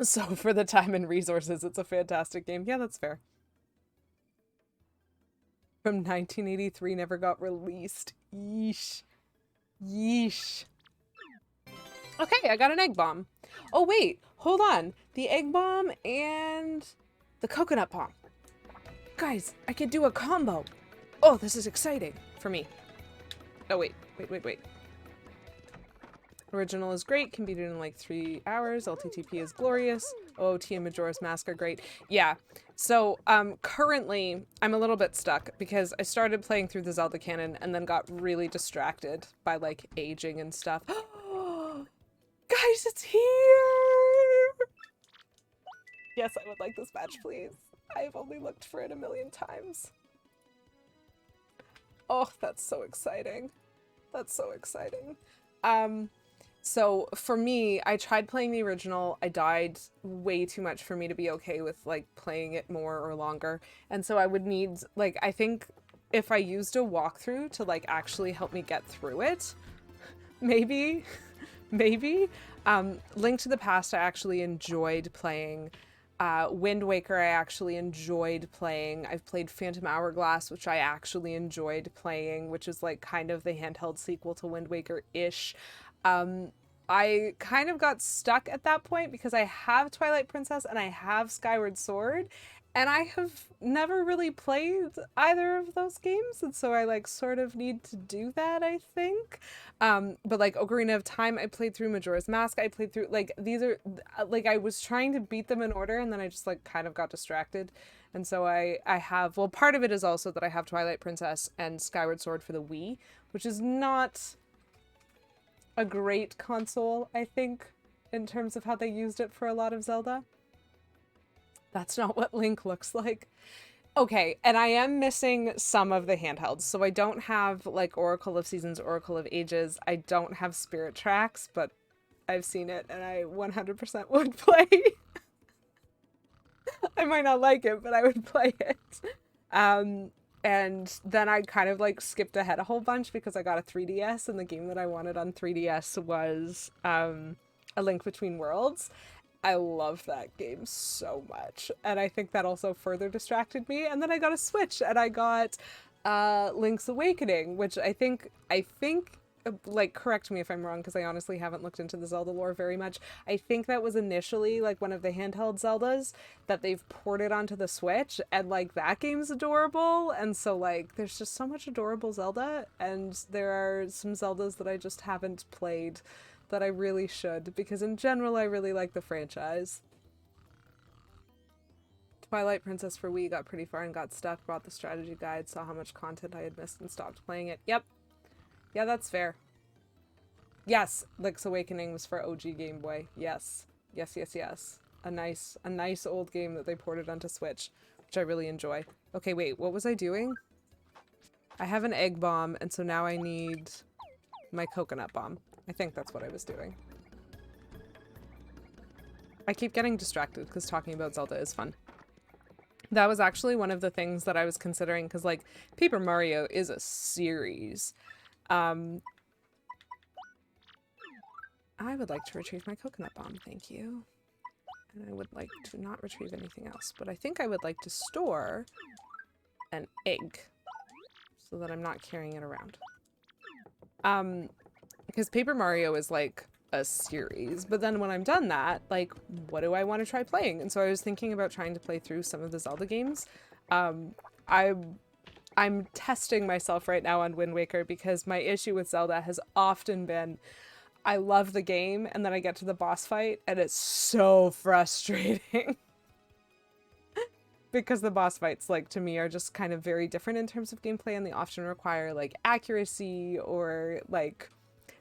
So for the time and resources, it's a fantastic game. Yeah, that's fair. From 1983, never got released. Yeesh. Yeesh. Okay, I got an egg bomb. Oh wait, hold on. The egg bomb and the coconut bomb. Guys, I could do a combo. Oh, this is exciting for me. Oh wait. Original is great, can beat it in like 3 hours. LTTP is glorious. OOT and Majora's Mask are great. Yeah, so currently I'm a little bit stuck because I started playing through the Zelda canon and then got really distracted by like aging and stuff. Guys, it's here! Yes, I would like this badge, please. I've only looked for it a million times. Oh, that's so exciting. That's so exciting. So for me, I tried playing the original. I died way too much for me to be okay with like playing it more or longer. And so I would need like, I think if I used a walkthrough to like actually help me get through it, maybe, maybe. Link to the Past, I actually enjoyed playing. Wind Waker, I actually enjoyed playing. I've played Phantom Hourglass, which I actually enjoyed playing, which is like kind of the handheld sequel to Wind Waker-ish. I kind of got stuck at that point because I have Twilight Princess and I have Skyward Sword, and I have never really played either of those games, and so I like sort of need to do that, I think. But like Ocarina of Time, I played through. Majora's Mask, I played through. Like these are like I was trying to beat them in order, and then I just like kind of got distracted. And so I have, well, part of it is also that I have Twilight Princess and Skyward Sword for the Wii, which is not a great console, I think, in terms of how they used it for a lot of Zelda. That's not what Link looks like. Okay, and I am missing some of the handhelds. So I don't have like Oracle of Seasons, Oracle of Ages. I don't have Spirit Tracks, but I've seen it and I 100% would play. I might not like it, but I would play it. And then I kind of like skipped ahead a whole bunch because I got a 3DS and the game that I wanted on 3DS was A Link Between Worlds. I love that game so much. And I think that also further distracted me. And then I got a Switch and I got Link's Awakening, which I think like, correct me if I'm wrong, because I honestly haven't looked into the Zelda lore very much. I think that was initially like one of the handheld Zeldas that they've ported onto the Switch, and like that game's adorable. And so like there's just so much adorable Zelda, and there are some Zeldas that I just haven't played that I really should, because in general I really like the franchise. Twilight Princess for Wii, got pretty far and got stuck, bought the strategy guide, saw how much content I had missed and stopped playing it. Yep. Yeah, that's fair. Yes, Link's Awakening was for OG Game Boy. Yes. Yes. A nice old game that they ported onto Switch, which I really enjoy. Okay, wait, what was I doing? I have an egg bomb, and so now I need my coconut bomb. I think that's what I was doing. I keep getting distracted because talking about Zelda is fun. That was actually one of the things that I was considering, because like Paper Mario is a series. I would like to retrieve my coconut bomb, thank you. And I would like to not retrieve anything else, but I think I would like to store an egg so that I'm not carrying it around. Because Paper Mario is like a series, but then when I'm done that, like, what do I want to try playing? And so I was thinking about trying to play through some of the Zelda games. I'm testing myself right now on Wind Waker because my issue with Zelda has often been I love the game and then I get to the boss fight and it's so frustrating. because the boss fights, like, to me are just kind of very different in terms of gameplay, and they often require, like, accuracy or, like,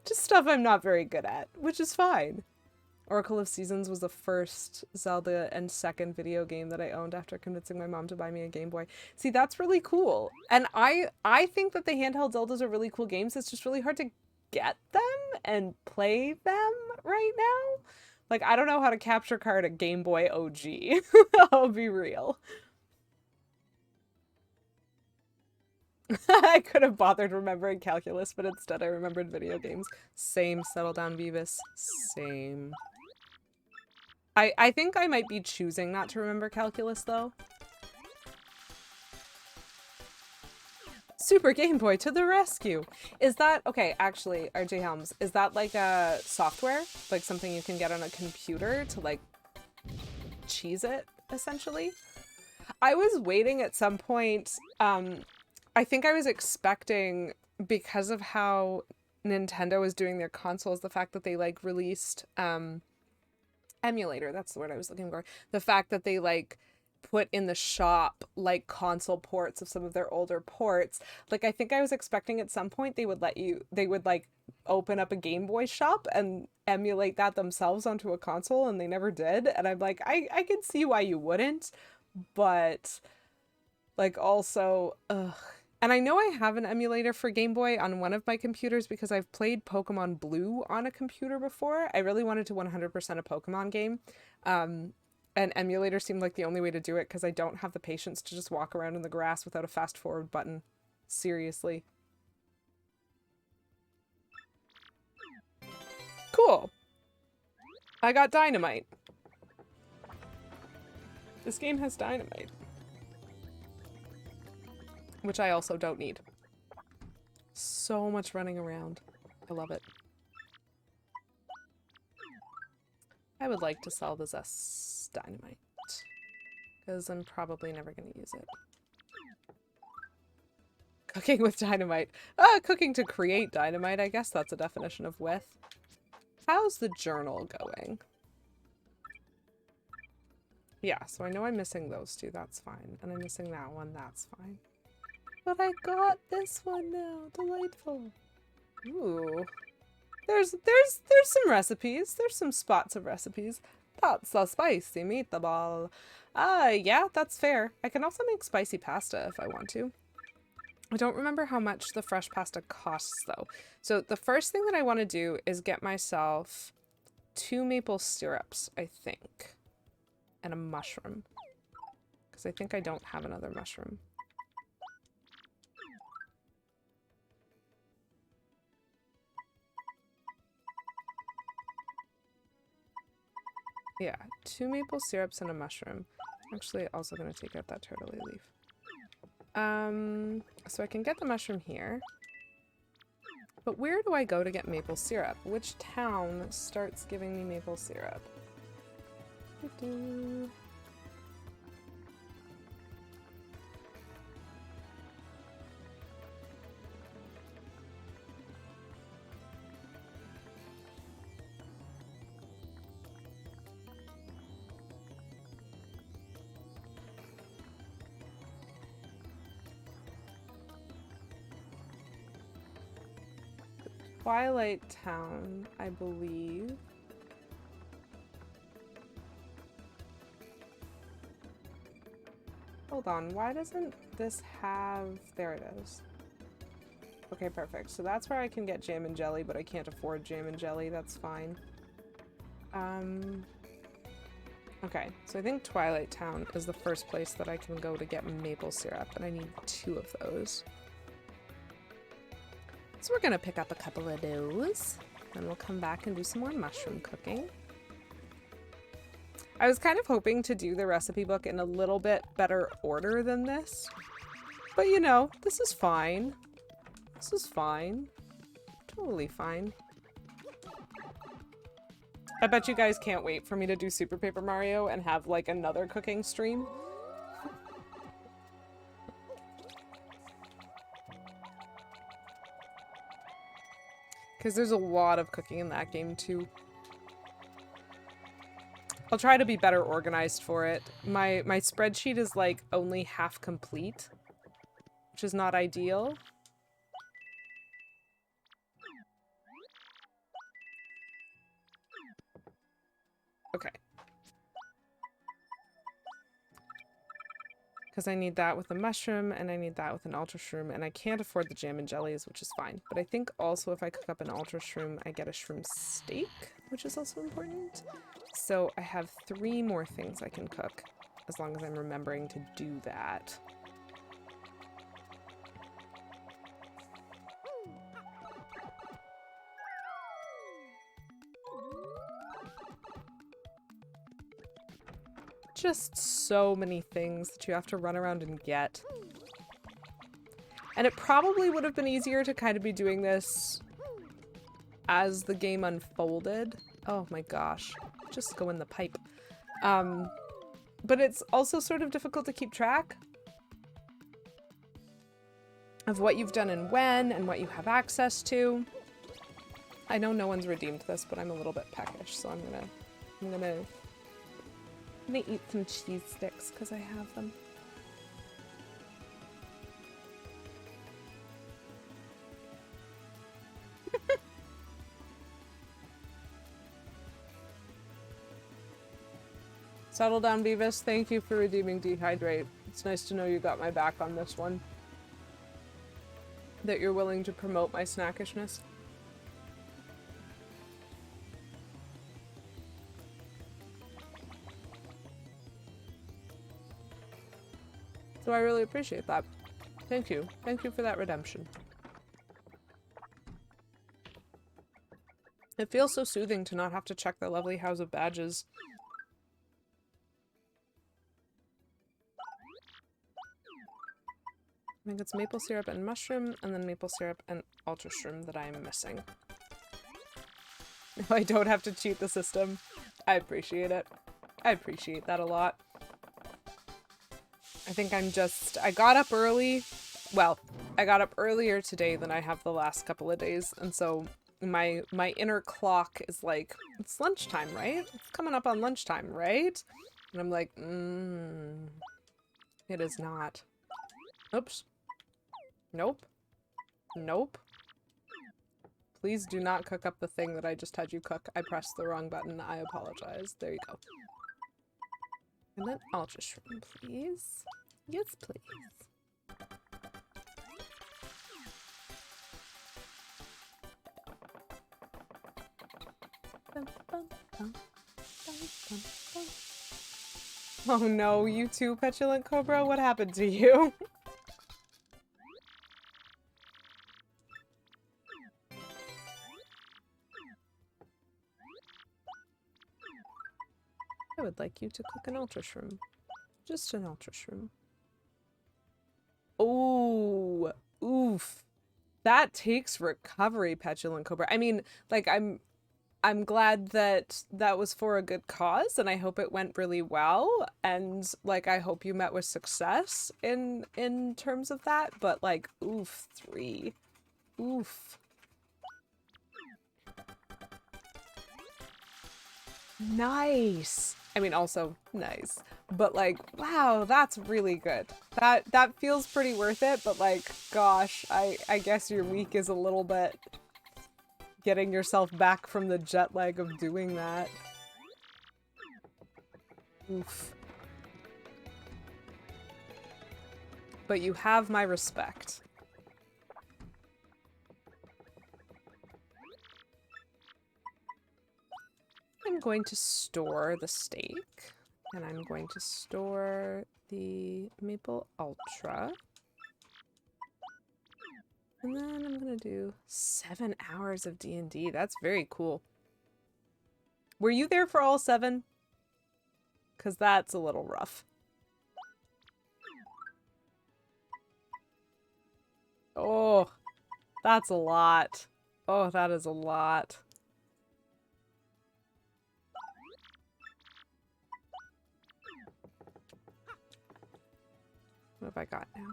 just stuff I'm not very good at, which is fine. Oracle of Seasons was the first Zelda and second video game that I owned after convincing my mom to buy me a Game Boy. See, that's really cool. And I think that the handheld Zeldas are really cool games. It's just really hard to get them and play them right now. Like, I don't know how to capture card a Game Boy OG. I'll be real. I could have bothered remembering calculus, but instead I remembered video games. Same, settle down, Beavis. Same. I think I might be choosing not to remember calculus, though. Super Game Boy to the rescue! Is that... Okay, actually, RJ Helms, is that like a software? Like something you can get on a computer to, like, cheese it, essentially? I was waiting at some point... I think I was expecting, because of how Nintendo was doing their consoles, the fact that they, like, released... emulator, that's the word I was looking for. The fact that they, like, put in the shop, like, console ports of some of their older ports. Like, I think I was expecting at some point they would like open up a Game Boy shop and emulate that themselves onto a console, and they never did. And I'm like, I can see why you wouldn't, but, like, also, ugh. And I know I have an emulator for Game Boy on one of my computers because I've played Pokemon Blue on a computer before. I really wanted to 100% a Pokemon game. And emulator seemed like the only way to do it because I don't have the patience to just walk around in the grass without a fast forward button. Seriously. Cool. I got dynamite. This game has dynamite. Which I also don't need. So much running around. I love it. I would like to sell the Zest dynamite. Because I'm probably never going to use it. Cooking with dynamite. Cooking to create dynamite. I guess that's a definition of with. How's the journal going? Yeah, so I know I'm missing those two. That's fine. And I'm missing that one. That's fine. But I got this one now. Delightful. Ooh. There's some recipes. There's some spots of recipes. That's a spicy meatball. Yeah, that's fair. I can also make spicy pasta if I want to. I don't remember how much the fresh pasta costs, though. So the first thing that I want to do is get myself 2 maple syrups, I think. And a mushroom. Because I think I don't have another mushroom. Yeah, 2 maple syrups and a mushroom. Actually, also going to take out that turtley leaf. So I can get the mushroom here. But where do I go to get maple syrup? Which town starts giving me maple syrup? Doo-doo. Twilight Town, I believe. Hold on, why doesn't this have... There it is. Okay, perfect. So that's where I can get jam and jelly, but I can't afford jam and jelly. That's fine. Okay, so I think Twilight Town is the first place that I can go to get maple syrup, and I need 2 of those. So we're gonna pick up a couple of those, and we'll come back and do some more mushroom cooking. I was kind of hoping to do the recipe book in a little bit better order than this, but you know, this is fine. This is fine. Totally fine. I bet you guys can't wait for me to do Super Paper Mario and have like another cooking stream. Because there's a lot of cooking in that game, too. I'll try to be better organized for it. My spreadsheet is like only half complete, which is not ideal. Okay. Because I need that with a mushroom, and I need that with an ultra shroom, and I can't afford the jam and jellies, which is fine. But I think also if I cook up an ultra shroom, I get a shroom steak, which is also important. So I have 3 more things I can cook, as long as I'm remembering to do that. Just so many things that you have to run around and get. And it probably would have been easier to kind of be doing this as the game unfolded. Oh my gosh. Just go in the pipe. But it's also sort of difficult to keep track of what you've done and when, and what you have access to. I know no one's redeemed this, but I'm a little bit peckish, so I'm gonna eat some cheese sticks because I have them. Settle down, Beavis. Thank you for redeeming Dehydrate. It's nice to know you got my back on this one. That you're willing to promote my snackishness. So I really appreciate that. Thank you. Thank you for that redemption. It feels so soothing to not have to check the lovely house of badges. I think it's maple syrup and mushroom, and then maple syrup and ultra shroom that I am missing. I don't have to cheat the system. I appreciate it. I appreciate that a lot. I think I got up early. Well, I got up earlier today than I have the last couple of days, and so my inner clock is like, it's lunchtime, right? It's coming up on lunchtime, right? And I'm like, it is not. Oops. Nope. Nope. Please do not cook up the thing that I just had you cook. I pressed the wrong button. I apologize. There you go. And then ultra shroom, please. Yes, please. Oh no, you too, Petulant Cobra? What happened to you? I would like you to cook an ultra shroom. Just an ultra shroom. Oh, oof. That takes recovery, Petulant Cobra. I mean, like, I'm glad that that was for a good cause, and I hope it went really well, and like I hope you met with success in terms of that, but like, oof, 3. Oof. Nice. I mean, also nice, but like, wow, that's really good. That feels pretty worth it, but like, gosh, I guess your week is a little bit getting yourself back from the jet lag of doing that. Oof. But you have my respect. I'm going to store the steak, and I'm going to store the maple ultra. And then I'm gonna do 7 hours of D&D. That's very cool. Were you there for all 7? Because that's a little rough. Oh, that's a lot. Oh, that is a lot. What have I got now?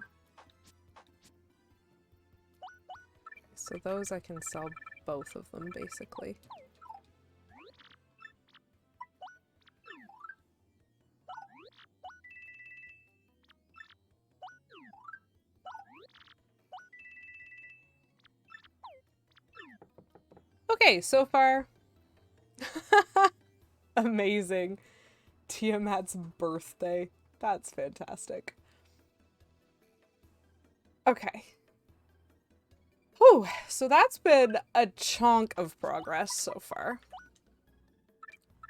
So those I can sell both of them, basically. Okay, so far. Amazing. Tiamat's birthday. That's fantastic. Okay. Whew, so that's been a chunk of progress so far.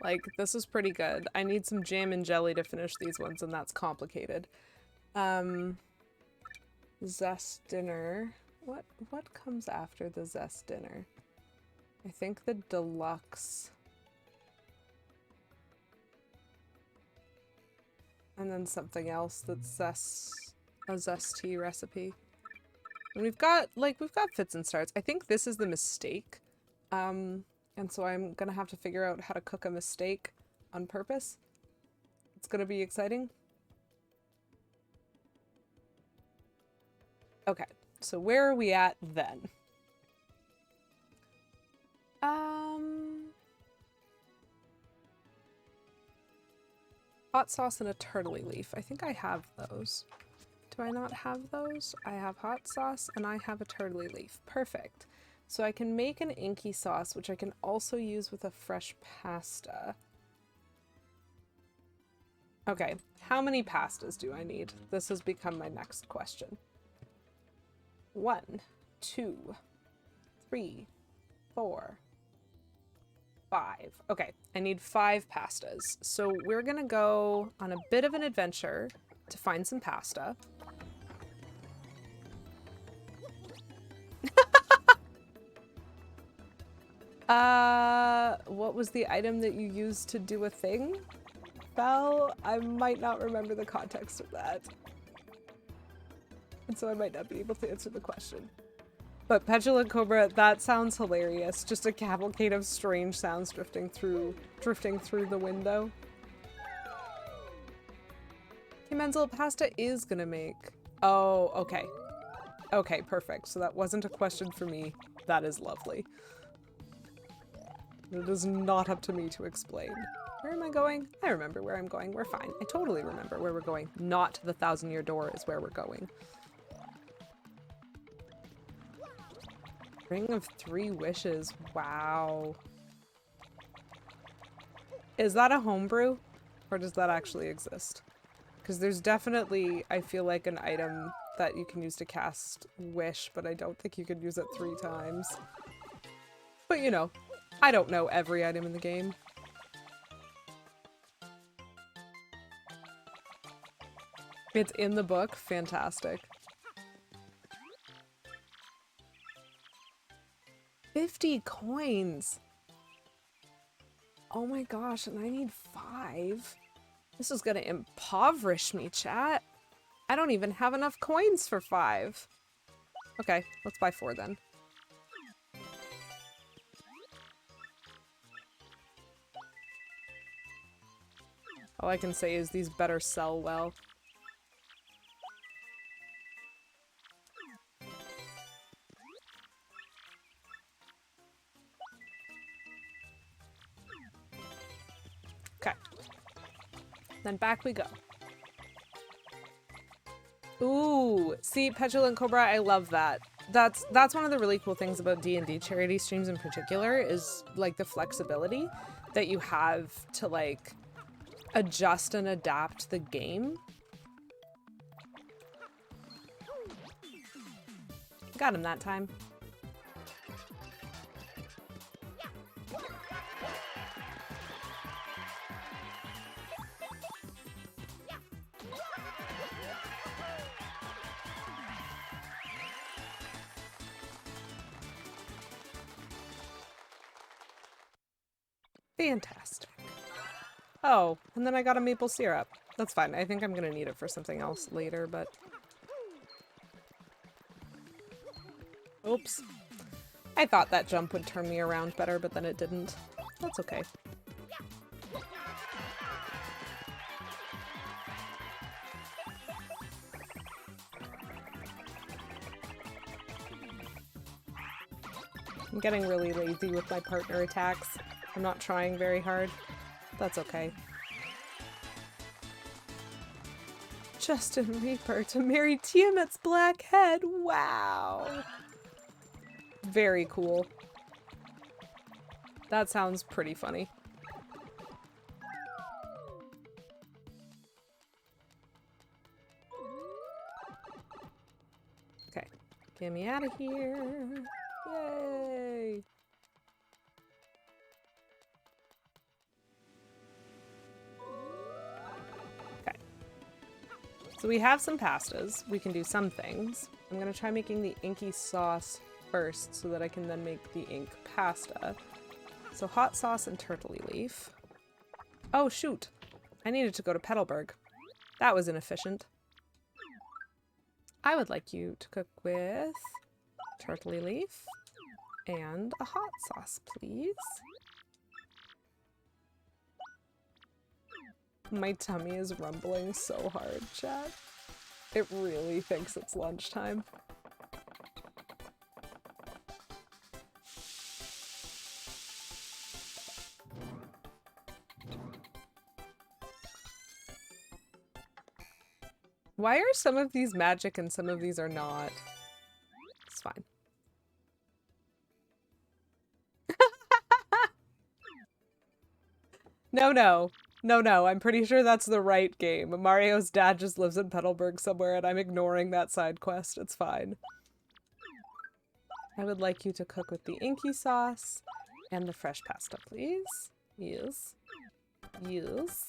Like, this is pretty good. I need some jam and jelly to finish these ones, and that's complicated. Zest dinner. What comes after the zest dinner? I think the deluxe. And then something else that's a zesty recipe. And we've got fits and starts. I think this is the mistake. And so I'm gonna have to figure out how to cook a mistake on purpose. It's gonna be exciting. Okay, so where are we at then? Hot sauce and a turtley leaf. I think I have those. Do I not have those? I have hot sauce and I have a turtley leaf. Perfect. So I can make an inky sauce, which I can also use with a fresh pasta. Okay, how many pastas do I need? This has become my next question. 1, 2, 3, 4, 5. Okay, I need 5 pastas. So we're gonna go on a bit of an adventure to find some pasta. What was the item that you used to do a thing? Belle, I might not remember the context of that. And so I might not be able to answer the question. But Petulant Cobra, that sounds hilarious. Just a cavalcade of strange sounds drifting through the window. Okay, Menzel, pasta is gonna make. Oh, okay. Okay, perfect. So that wasn't a question for me. That is lovely. It is not up to me to explain. Where am I going? I remember where I'm going. We're fine. I totally remember where we're going. Not the 1,000-year door is where we're going. Ring of 3 wishes. Wow. Is that a homebrew? Or does that actually exist? Because there's definitely, I feel like, an item that you can use to cast wish, but I don't think you could use it 3 times. But you know, I don't know every item in the game. It's in the book. Fantastic. 50 coins. Oh my gosh, and I need 5. This is gonna impoverish me, chat. I don't even have enough coins for 5. Okay, let's buy 4 then. All I can say is these better sell well. Okay. Then back we go. Ooh, see, Petulant Cobra, I love that. That's one of the really cool things about D&D charity streams in particular is like the flexibility that you have to like adjust and adapt the game. Got him that time. Fantastic. Oh, and then I got a maple syrup. That's fine. I think I'm gonna need it for something else later, but... Oops. I thought that jump would turn me around better, but then it didn't. That's okay. I'm getting really lazy with my partner attacks. I'm not trying very hard. That's okay. Justin Reaper to marry Tiamat's black head. Wow. Very cool. That sounds pretty funny. Okay, get me out of here. Yay! Okay. So we have some pastas. We can do some things. I'm gonna try making the inky sauce first so that I can then make the ink pasta. So hot sauce and turtley leaf. Oh shoot! I needed to go to Petalburg. That was inefficient. I would like you to cook with turtley leaf and a hot sauce, please. My tummy is rumbling so hard, chat. It really thinks it's lunchtime. Why are some of these magic and some of these are not? It's fine. No. I'm pretty sure that's the right game. Mario's dad just lives in Petalburg somewhere and I'm ignoring that side quest. It's fine. I would like you to cook with the inky sauce and the fresh pasta, please. Yes. Yes.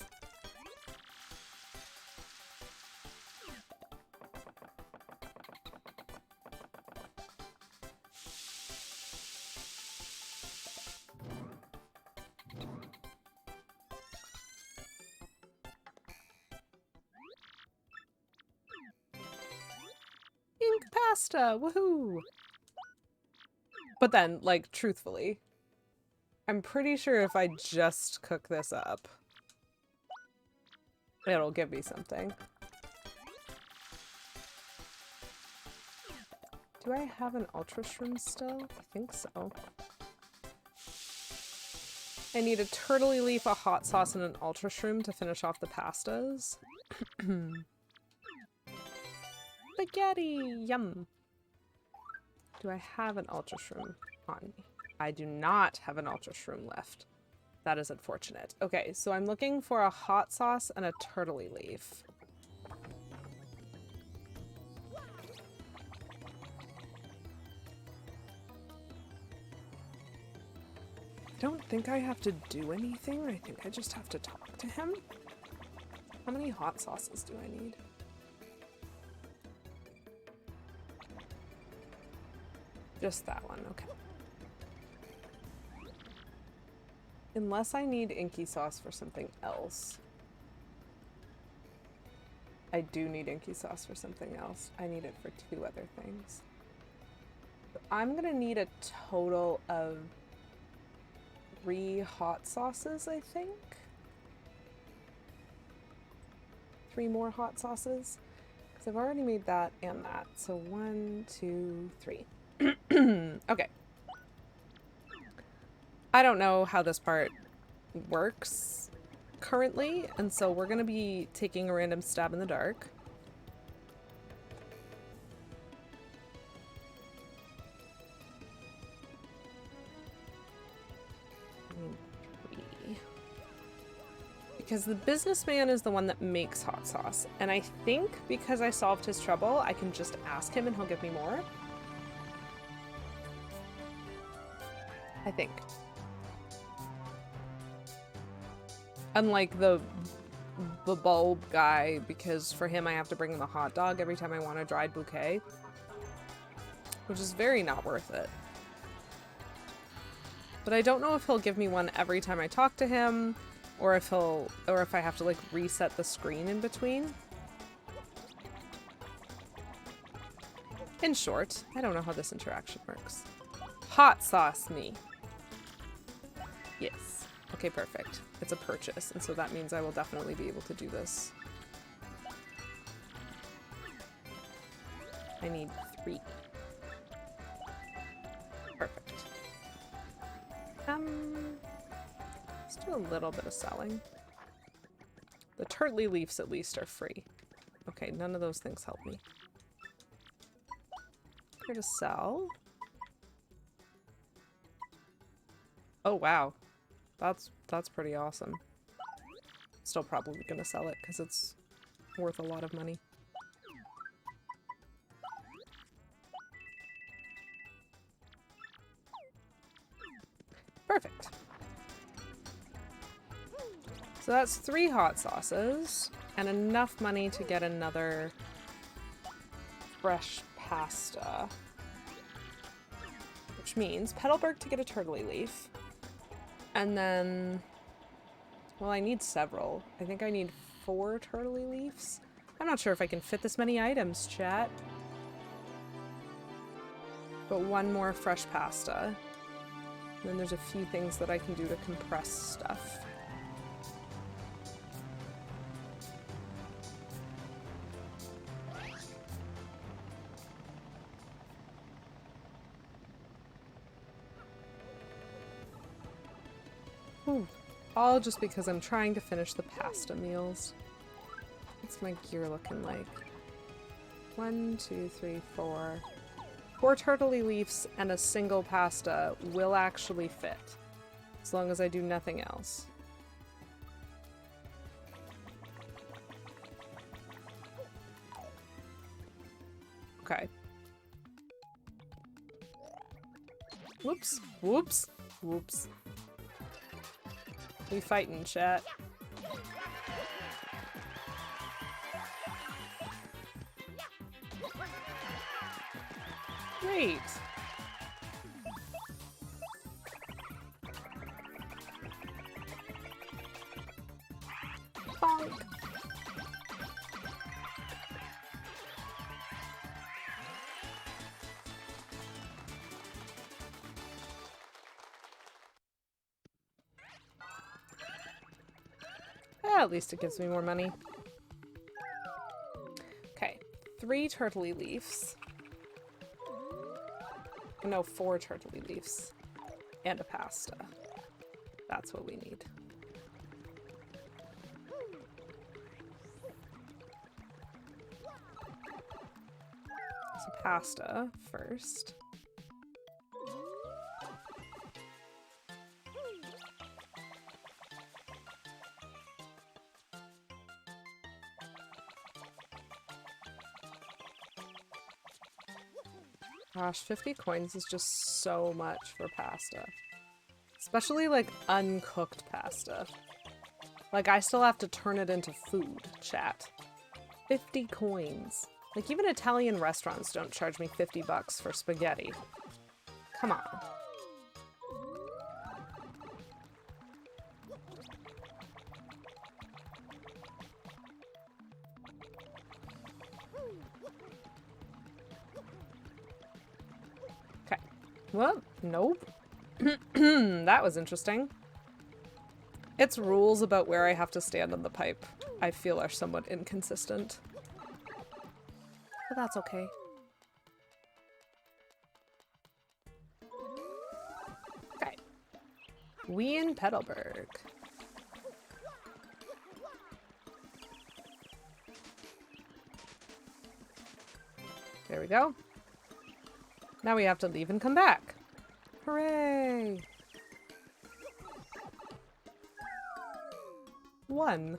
Ink pasta! Woohoo! But then, like, truthfully, I'm pretty sure if I just cook this up, it'll give me something. Do I have an ultra shroom still? I think so. I need a turtley leaf, a hot sauce, and an ultra shroom to finish off the pastas. Spaghetti! Yum! Do I have an ultra shroom on me? I do not have an ultra shroom left. That is unfortunate. Okay, so I'm looking for a hot sauce and a turtley leaf. I don't think I have to do anything. I think I just have to talk to him. How many hot sauces do I need? Just that one, okay. Unless I need inky sauce for something else. I do need inky sauce for something else. I need it for 2 other things. But I'm gonna need a total of 3 hot sauces, I think. 3 more hot sauces. Because I've already made that and that. So 1, 2, 3. Okay. I don't know how this part works currently, and so we're gonna be taking a random stab in the dark. Because the businessman is the one that makes hot sauce, and I think because I solved his trouble, I can just ask him and he'll give me more. I think. Unlike the bulb guy, because for him I have to bring him a hot dog every time I want a dried bouquet, which is very not worth it. But I don't know if he'll give me one every time I talk to him, or if I have to like reset the screen in between. In short, I don't know how this interaction works. Hot sauce me. Yes. Okay, perfect. It's a purchase, and so that means I will definitely be able to do this. I need 3. Perfect. Let's do a little bit of selling. The turtley leaves at least are free. Okay, none of those things help me. Here to sell. Oh, wow. That's pretty awesome. Still probably gonna sell it because it's worth a lot of money. Perfect. So that's 3 hot sauces and enough money to get another fresh pasta. Which means Petalburg to get a turtley leaf. And then, well, I need several. I think I need 4 turtley leaves. I'm not sure if I can fit this many items, chat. But 1 more fresh pasta. And then there's a few things that I can do to compress stuff. Ooh. All just because I'm trying to finish the pasta meals. What's my gear looking like? 1, 2, 3, 4. 4 turtley leaves and a single pasta will actually fit, as long as I do nothing else. Okay. Whoops. Whoops. Whoops. We fighting, chat. Great. Bonk. At least it gives me more money. Okay, 3 turtley leaves. No, 4 turtley leaves. And a pasta. That's what we need. So pasta first. Gosh, 50 coins is just so much for pasta. Especially, like, uncooked pasta. Like, I still have to turn it into food, chat. 50 coins. Like, even Italian restaurants don't charge me 50 bucks for spaghetti. Come on. Well, nope. That was interesting. Its rules about where I have to stand on the pipe, I feel, are somewhat inconsistent. But that's okay. Okay. We in Petalburg. There we go. Now we have to leave and come back. Hooray! 1.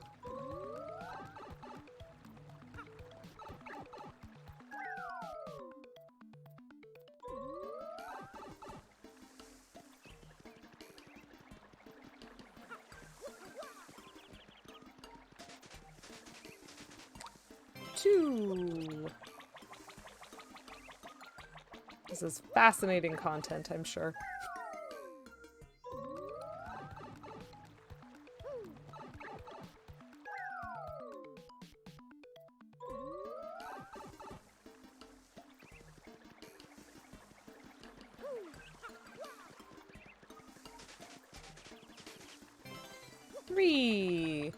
Two. This is fascinating content, I'm sure. Three.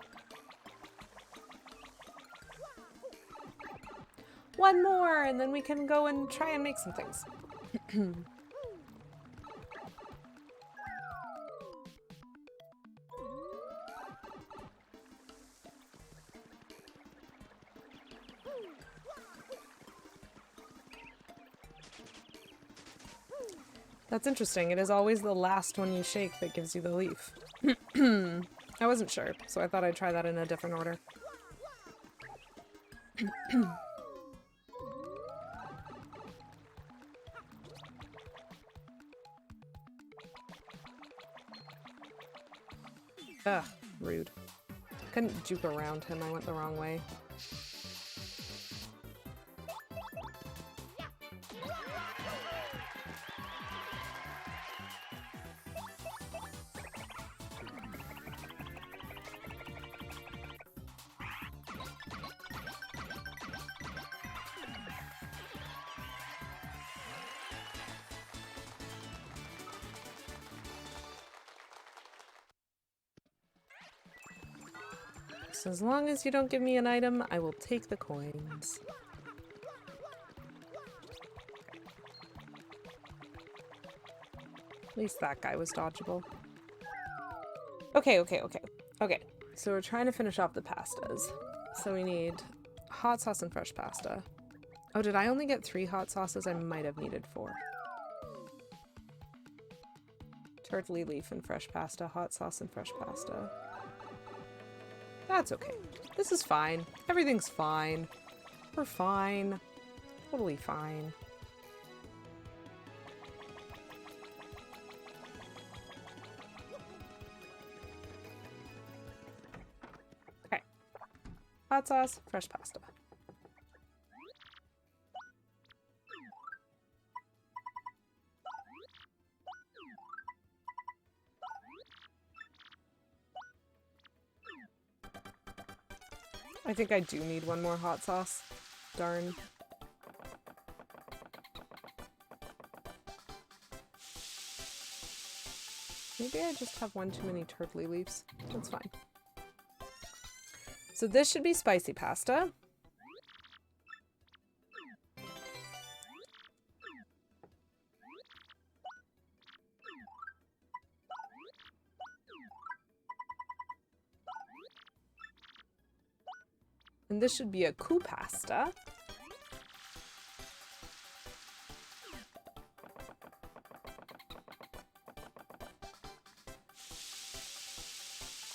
1 more, and then we can go and try and make some things. That's interesting. It is always the last one you shake that gives you the leaf. I wasn't sure, so I thought I'd try that in a different order. Ugh, rude. Couldn't juke around him, I went the wrong way. So as long as you don't give me an item, I will take the coins. At least that guy was dodgeable. Okay. So we're trying to finish off the pastas. So we need hot sauce and fresh pasta. Oh, did I only get 3 hot sauces? I might have needed 4. Turtley leaf and fresh pasta, hot sauce and fresh pasta. That's okay. This is fine. Everything's fine. We're fine. Totally fine. Okay. Hot sauce, fresh pasta. I think I do need one more hot sauce. Darn. Maybe I just have one too many turtley leaves. That's fine. So this should be spicy pasta. And this should be a coup pasta.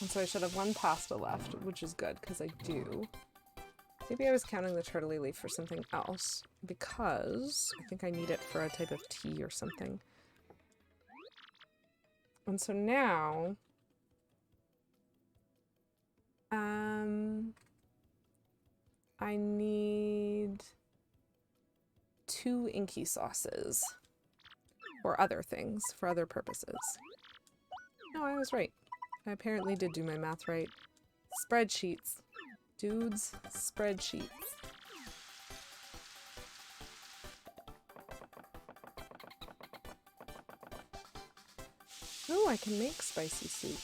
And so I should have one pasta left, which is good, because I do. Maybe I was counting the turtley leaf for something else, because I think I need it for a type of tea or something. And so now... I need 2 inky sauces. Or other things, for other purposes. No, I was right. I apparently did do my math right. Spreadsheets. Dudes, spreadsheets. Oh, I can make spicy soup.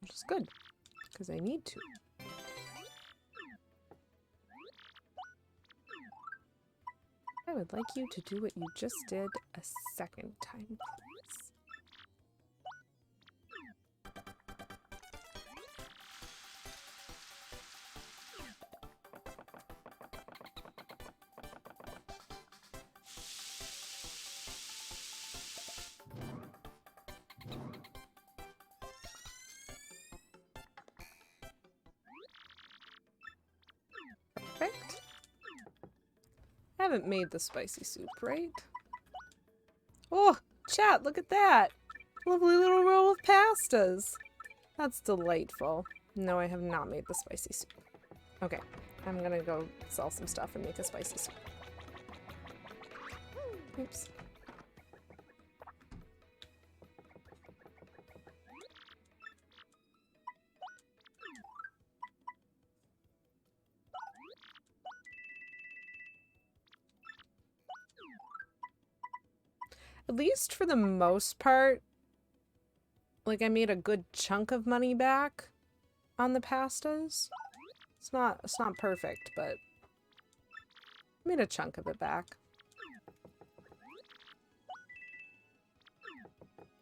Which is good, because I need to. I would like you to do what you just did a second time, please. Perfect. I haven't made the spicy soup, right? Oh, chat, look at that! Lovely little roll of pastas! That's delightful. No, I have not made the spicy soup. Okay, I'm gonna go sell some stuff and make a spicy soup. Oops. At least for the most part, like I made a good chunk of money back on the pastas. It's not perfect, but I made a chunk of it back.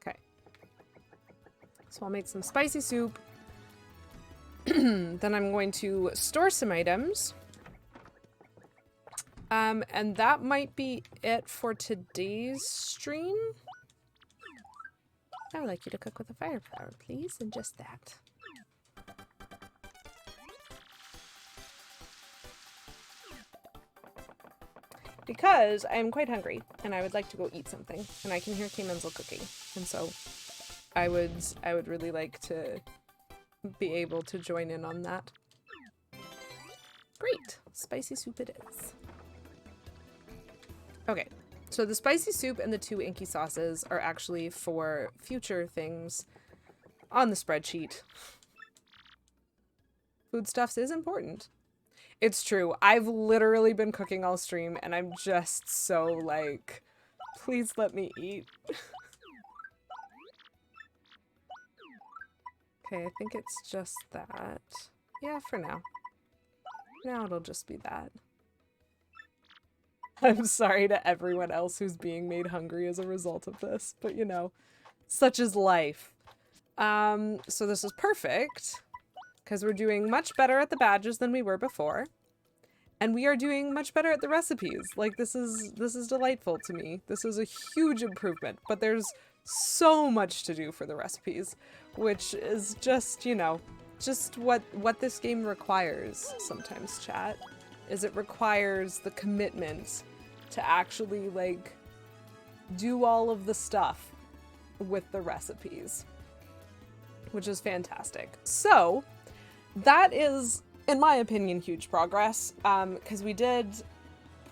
Okay. So I'll make some spicy soup. Then I'm going to store some items And that might be it for today's stream. I would like you to cook with a fire flower, please, and just that. Because I am quite hungry, and I would like to go eat something, and I can hear K. Menzel cooking, and so I would really like to be able to join in on that. Great, spicy soup it is. Okay, so the spicy soup and the 2 inky sauces are actually for future things on the spreadsheet. Foodstuffs is important. It's true. I've literally been cooking all stream and I'm just so like, please let me eat. Okay, I think it's just that. Yeah, for now. Now it'll just be that. I'm sorry to everyone else who's being made hungry as a result of this, but you know, such is life. So this is perfect. Because we're doing much better at the badges than we were before. And we are doing much better at the recipes. Like, this is delightful to me. This is a huge improvement. But there's so much to do for the recipes. Which is just, you know, just what this game requires sometimes, chat. Is it requires the commitment to actually, like, do all of the stuff with the recipes. Which is fantastic. So... that is, in my opinion, huge progress, because we did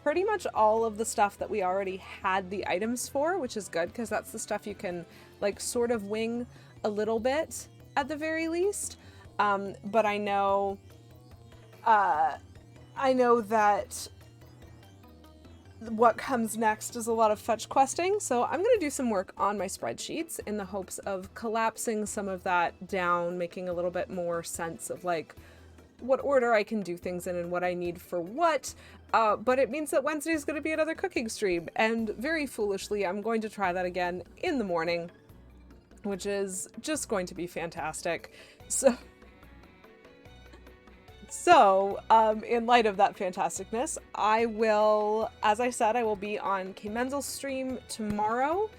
pretty much all of the stuff that we already had the items for, which is good, because that's the stuff you can, like, sort of wing a little bit, at the very least. But I know that what comes next is a lot of fetch questing, so I'm going to do some work on my spreadsheets in the hopes of collapsing some of that down, making a little bit more sense of like what order I can do things in and what I need for what, but it means that Wednesday is going to be another cooking stream, and very foolishly I'm going to try that again in the morning, which is just going to be fantastic. So, in light of that fantasticness, I will, as I said, I will be on K. Menzel's stream tomorrow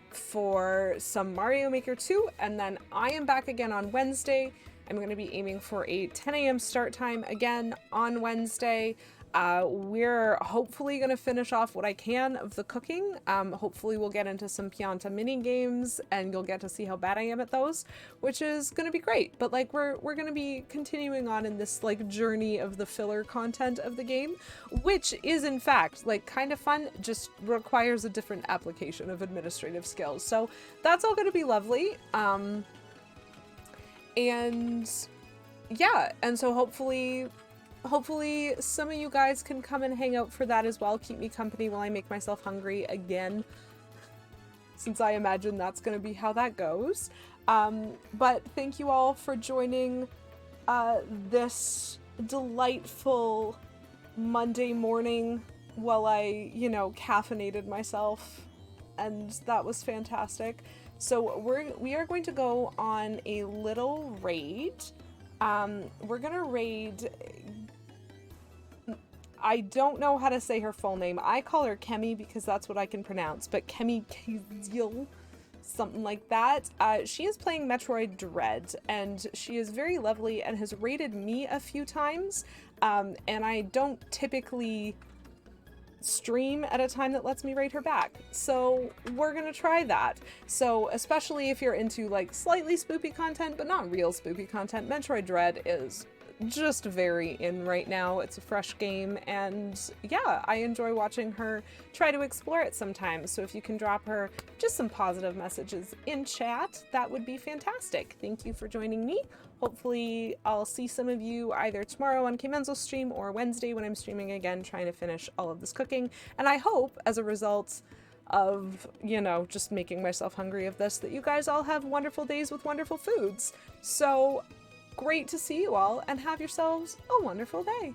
for some Mario Maker 2, and then I am back again on Wednesday. I'm going to be aiming for a 10 a.m. start time again on Wednesday. We're hopefully going to finish off what I can of the cooking. Hopefully we'll get into some Pianta mini games and you'll get to see how bad I am at those, which is going to be great. But like we're going to be continuing on in this like journey of the filler content of the game, which is in fact like kind of fun, just requires a different application of administrative skills. So that's all going to be lovely. And yeah, and so hopefully some of you guys can come and hang out for that as well. Keep me company while I make myself hungry again, since I imagine that's going to be how that goes. But thank you all for joining this delightful Monday morning while I, you know, caffeinated myself, and that was fantastic. So we are going to go on a little raid. We're gonna raid, I don't know how to say her full name. I call her Kemi because that's what I can pronounce, but Kemi Kizil, something like that. She is playing Metroid Dread, and she is very lovely and has raided me a few times, and I don't typically stream at a time that lets me raid her back. So we're gonna try that. So especially if you're into like slightly spoopy content, but not real spoopy content, Metroid Dread is just very in right now. It's a fresh game, and yeah, I enjoy watching her try to explore it sometimes. So if you can drop her just some positive messages in chat, that would be fantastic. Thank you for joining me. Hopefully I'll see some of you either tomorrow on K. Menzel's stream or Wednesday when I'm streaming again, trying to finish all of this cooking. And I hope, as a result of, you know, just making myself hungry of this, that you guys all have wonderful days with wonderful foods. So great to see you all, and have yourselves a wonderful day.